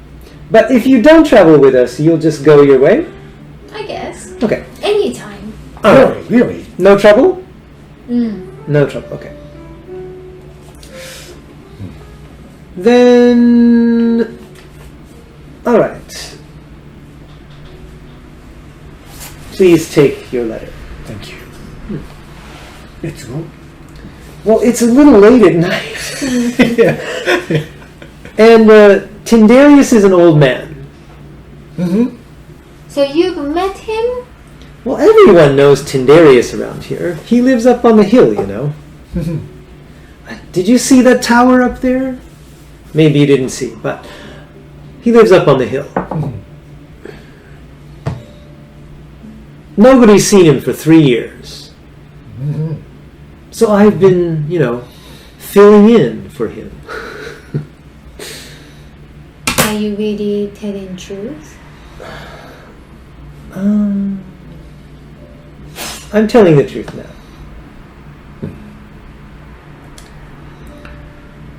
But if you don't travel with us, you'll just go your way? I guess. Okay. Anytime. Really? Really? No trouble? Mm. No trouble, okay. Then... Alright. Please take your letter. Thank you. Let's go. Well, it's a little late at night. Yeah. And Tindarius is an old man. Mm-hmm. So you've met him? Well, everyone knows Tindarius around here. He lives up on the hill, you know. Did you see that tower up there? Maybe you didn't see, but he lives up on the hill. Nobody's seen him for 3 years. So I've been, filling in for him. Are you really telling truth? I'm telling the truth now.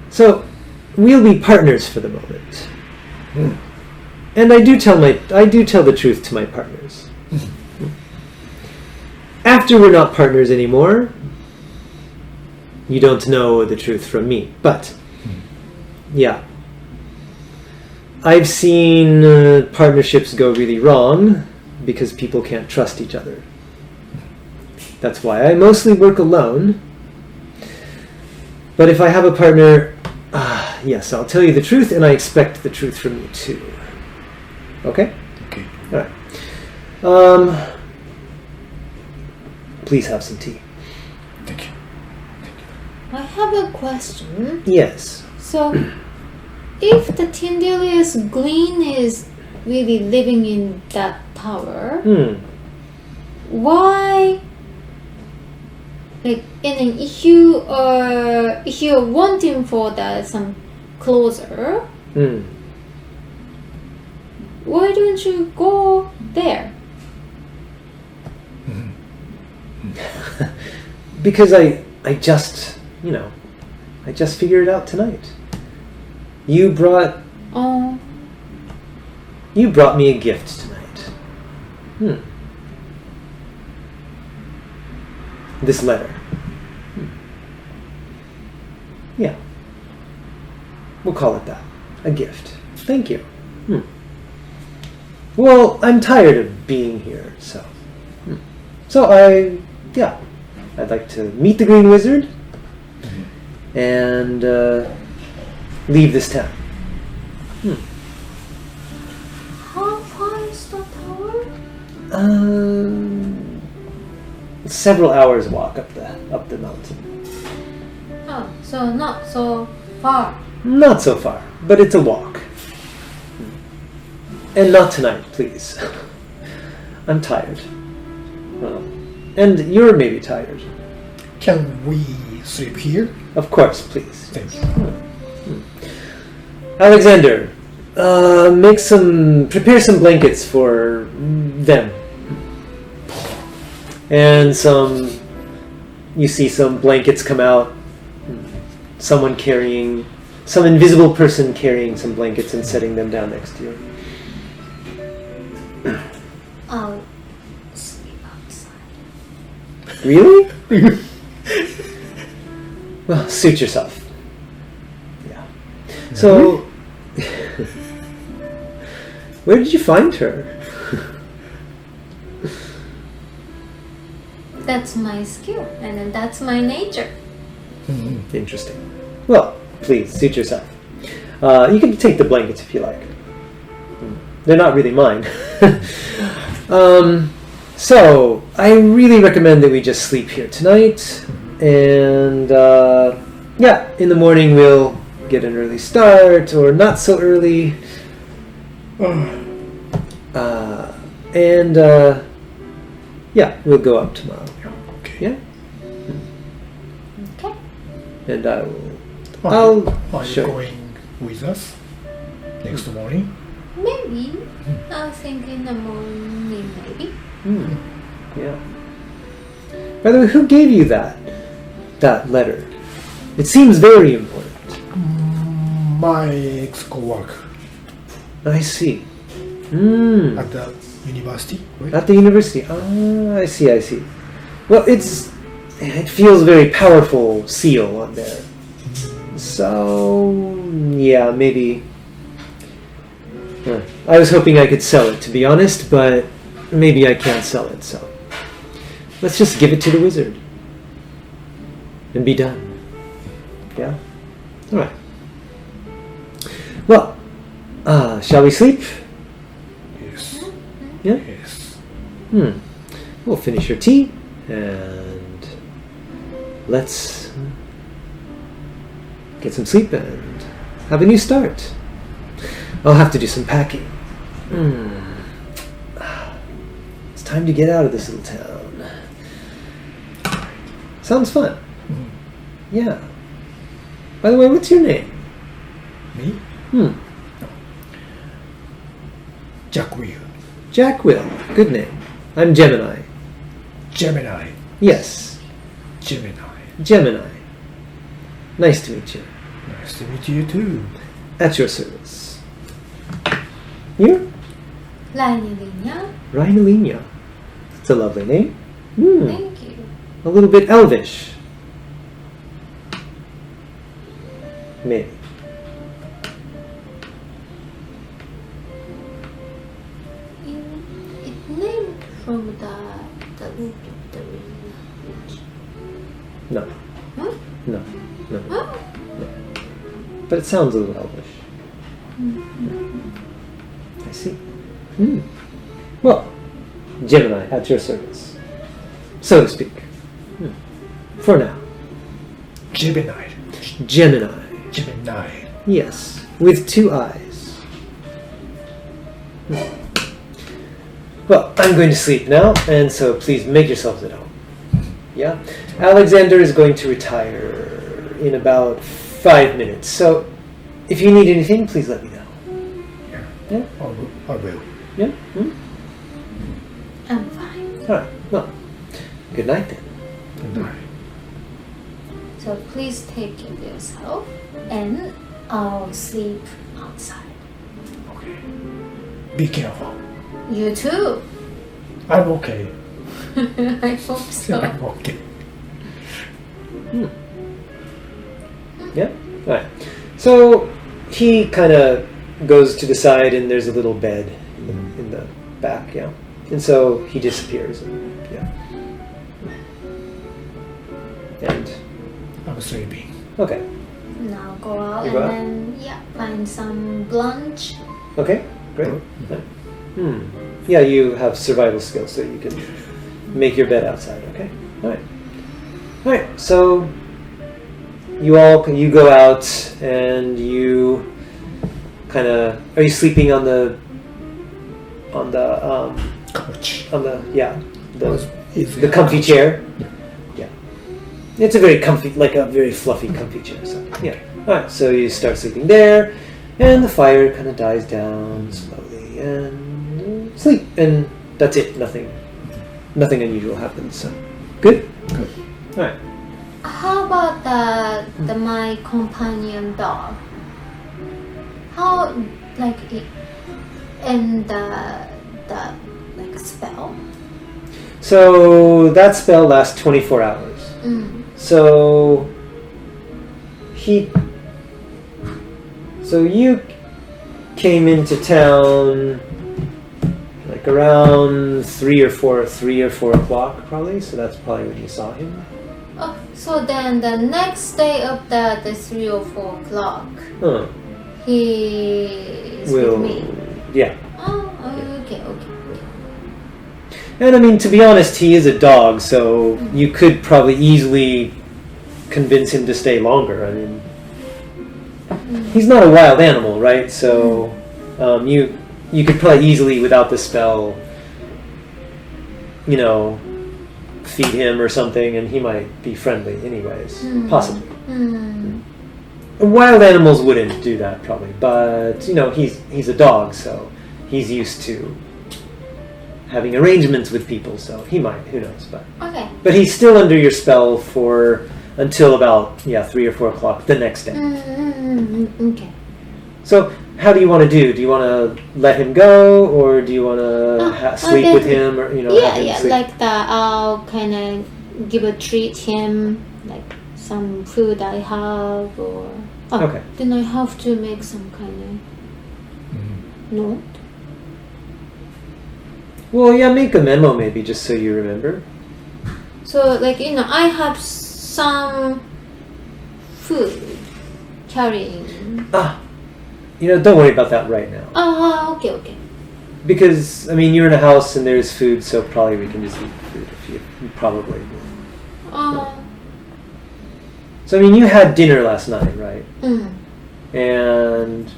So, we'll be partners for the moment. And I do tell the truth to my partners. After we're not partners anymore, you don't know the truth from me. But, yeah. I've seen partnerships go really wrong because people can't trust each other. That's why I mostly work alone. But if I have a partner, yes, I'll tell you the truth, and I expect the truth from you too. Okay? Okay. All right. Please have some tea. Thank you. I have a question. Yes. So, if the Tindelius Green is really living in that tower, why? Like, and then if you're wanting for some closer, why don't you go there? Because I just figured it out tonight. You brought me a gift tonight. This letter. Yeah. We'll call it that. A gift. Thank you. Well, I'm tired of being here, so. So I'd like to meet the Green Wizard and leave this town. How far is the tower? Several hours walk up the mountain. Oh, so not so far. Not so far, but it's a walk. And not tonight, please. I'm tired. Well, and you're maybe tired. Can we sleep here? Of course, please. Thank you. Alexander, prepare some blankets for them. And you see some blankets come out. Some invisible person carrying some blankets and setting them down next to you. I'll sleep outside. Really? Well, suit yourself. Yeah. So, where did you find her? That's my skill, and then that's my nature. Interesting. Well, please, suit yourself. You can take the blankets if you like. They're not really mine. So, I really recommend that we just sleep here tonight. And, in the morning we'll get an early start, or not so early. We'll go up tomorrow. Okay. Yeah? Okay. And I'll Are show you you. going with us next morning? Maybe. I was thinking in the morning, maybe. Yeah. By the way, who gave you that letter? It seems very important. My ex-coworker I see. at the university, right? At the university. I see. Well, it feels very powerful seal on there. So, yeah, maybe. I was hoping I could sell it, to be honest, but maybe I can't sell it, so. Let's just give it to the wizard. And be done. Yeah? Alright. Well, shall we sleep? Yes. Yeah? Yes. We'll finish your tea, and let's get some sleep and have a new start. I'll have to do some packing. It's time to get out of this little town. Sounds fun. Yeah. By the way, what's your name? Me? Jack Will. Jack Will. Good name. I'm Gemini. Gemini. Yes, Gemini. Nice to meet you. Nice to meet you too. At your service. You? Lainilinya. Rhinolinia. It's a lovely name. Thank you. A little bit elvish. Maybe. It named from the root of the language. No. Huh? No. Oh. But it sounds a little elvish. I see. Well, Gemini, at your service. So to speak. For now. Gemini. Gemini. Yes, with 2 eyes. Well, I'm going to sleep now, and so please make yourselves at home. Yeah? Alexander is going to retire in about 5 minutes, so if you need anything, please let me know. Yeah? I will. Yeah? I'm fine. Alright, well, good night then. Good night. So please take care of yourself, and I'll sleep outside. Okay. Be careful. You too. I'm okay. I hope so. I'm okay. Yeah? Alright. So he kind of goes to the side, and there's a little bed in the back, yeah. And so he disappears. And I'm sleeping. okay. Now go out You go out? and then find some lunch. Okay, great. Yeah, you have survival skills, so you can make your bed outside. Okay, all right. So you go out, and you kind of are you sleeping on the Couch. the comfy chair. Yeah, it's a very comfy, like a very fluffy, comfy chair. So yeah. All right. So you start sleeping there, And the fire kind of dies down slowly, and sleep, and that's it. Nothing unusual happens. So, good. Good. All right. How about the my companion dog? How like it and the like spell? So that spell lasts 24 hours. So you came into town like around 3 or 4 o'clock probably. So that's probably when you saw him. Oh, so then the next day of the 3 or 4 o'clock, Huh. he is with me. Yeah. Oh, okay. And I mean, to be honest, he is a dog, so you could probably easily convince him to stay longer. I mean, he's not a wild animal, right? So you could probably easily, without the spell, feed him or something, and he might be friendly anyways. Possibly. Wild animals wouldn't do that probably, but he's a dog, so he's used to having arrangements with people, so he might, who knows, Okay. but he's still under your spell for until about 3 or 4 o'clock the next day. Okay. So how do you want to do? Do you want to let him go, or do you want to sleep with him, or have him sleep? Like that. I'll kind of give a treat him, like some food I have, or Okay. Then I have to make some kind of note. Well, make a memo maybe, just so you remember. So like I have some food carrying. Don't worry about that right now. Okay. Because, I mean, you're in a house and there's food, so probably we can just eat the food if you probably. So, I mean, you had dinner last night, right? And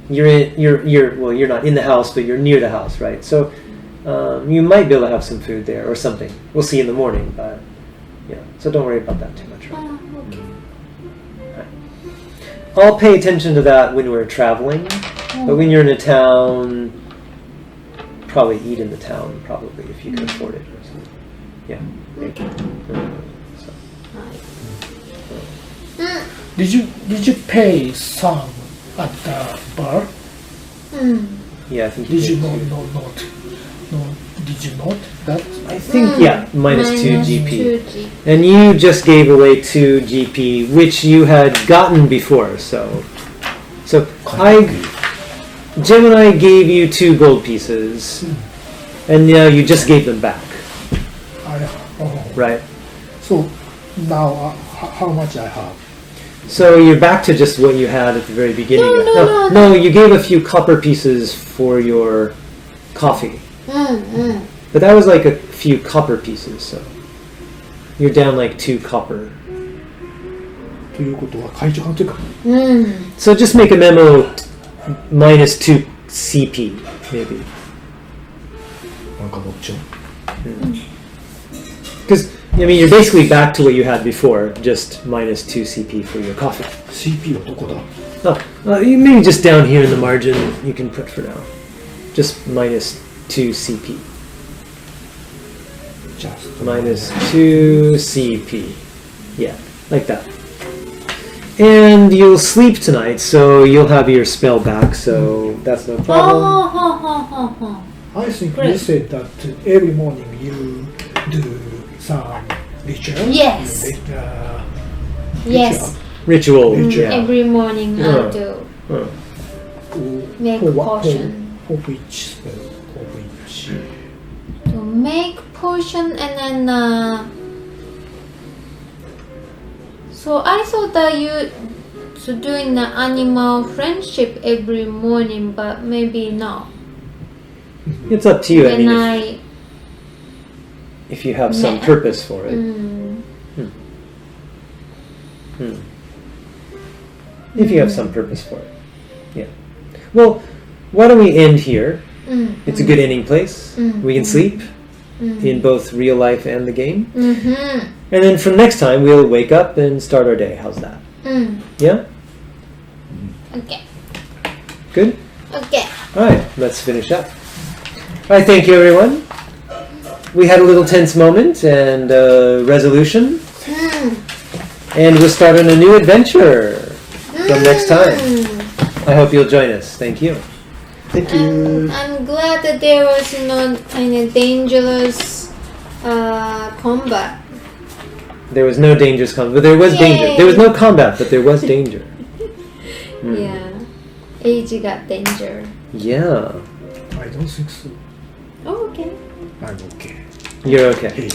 you're not in the house, but you're near the house, right? So, you might be able to have some food there or something. We'll see in the morning, but so don't worry about that too much, right? Okay. I'll pay attention to that when we're traveling, but when you're in a town, probably eat in the town, probably, if you can afford it or something. Yeah. Did you pay some at the bar? Yeah, I think Did you did. not? No, did you not? That I think, minus 2 GP. 2 GP. And you just gave away 2 GP, which you had gotten before, so Gemini gave you 2 gold pieces, and now you just gave them back, right? So now how much I have? So you're back to just what you had at the very beginning. No, you gave a few copper pieces for your coffee. But that was like a few copper pieces, so you're down like 2 copper. ということは会長というか So just make a memo minus 2 CP, maybe. なんかどっちも Because, I mean, you're basically back to what you had before, just minus 2 CP for your coffee. CP はどこだ Maybe just down here in the margin you can put for now. Just minus 2 CP. Just Minus 2 CP. Yeah, like that. And you'll sleep tonight, so you'll have your spell back, so that's no problem. I think Great. you said that every morning you do some ritual. Yes. Yes. Ritual, Ritual. yeah. Every morning I do make For what? potion. For which spell? For which? To make potion and then so I thought that you doing the animal friendship every morning, but maybe not. It's up to you. I When mean, if you have some purpose for it. If you have some purpose for it. Yeah. Well, why don't we end here? It's a good ending place. We can sleep in both real life and the game. And then from next time, we'll wake up and start our day. How's that? Yeah? Okay. Good? Okay. Alright, let's finish up. Alright, thank you everyone. We had a little tense moment and resolution. And we'll start on a new adventure from next time. I hope you'll join us. Thank you. Thank you. I'm glad that there was not any dangerous combat. There was no dangerous combat, but there was danger. Yay. There was no combat, but there was danger. Yeah. Age got danger. Yeah. I don't think so. Oh, okay. I'm okay. You're okay. Hey.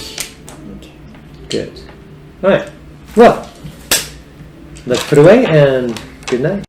Okay. Good. Alright. Well, let's put away and good night.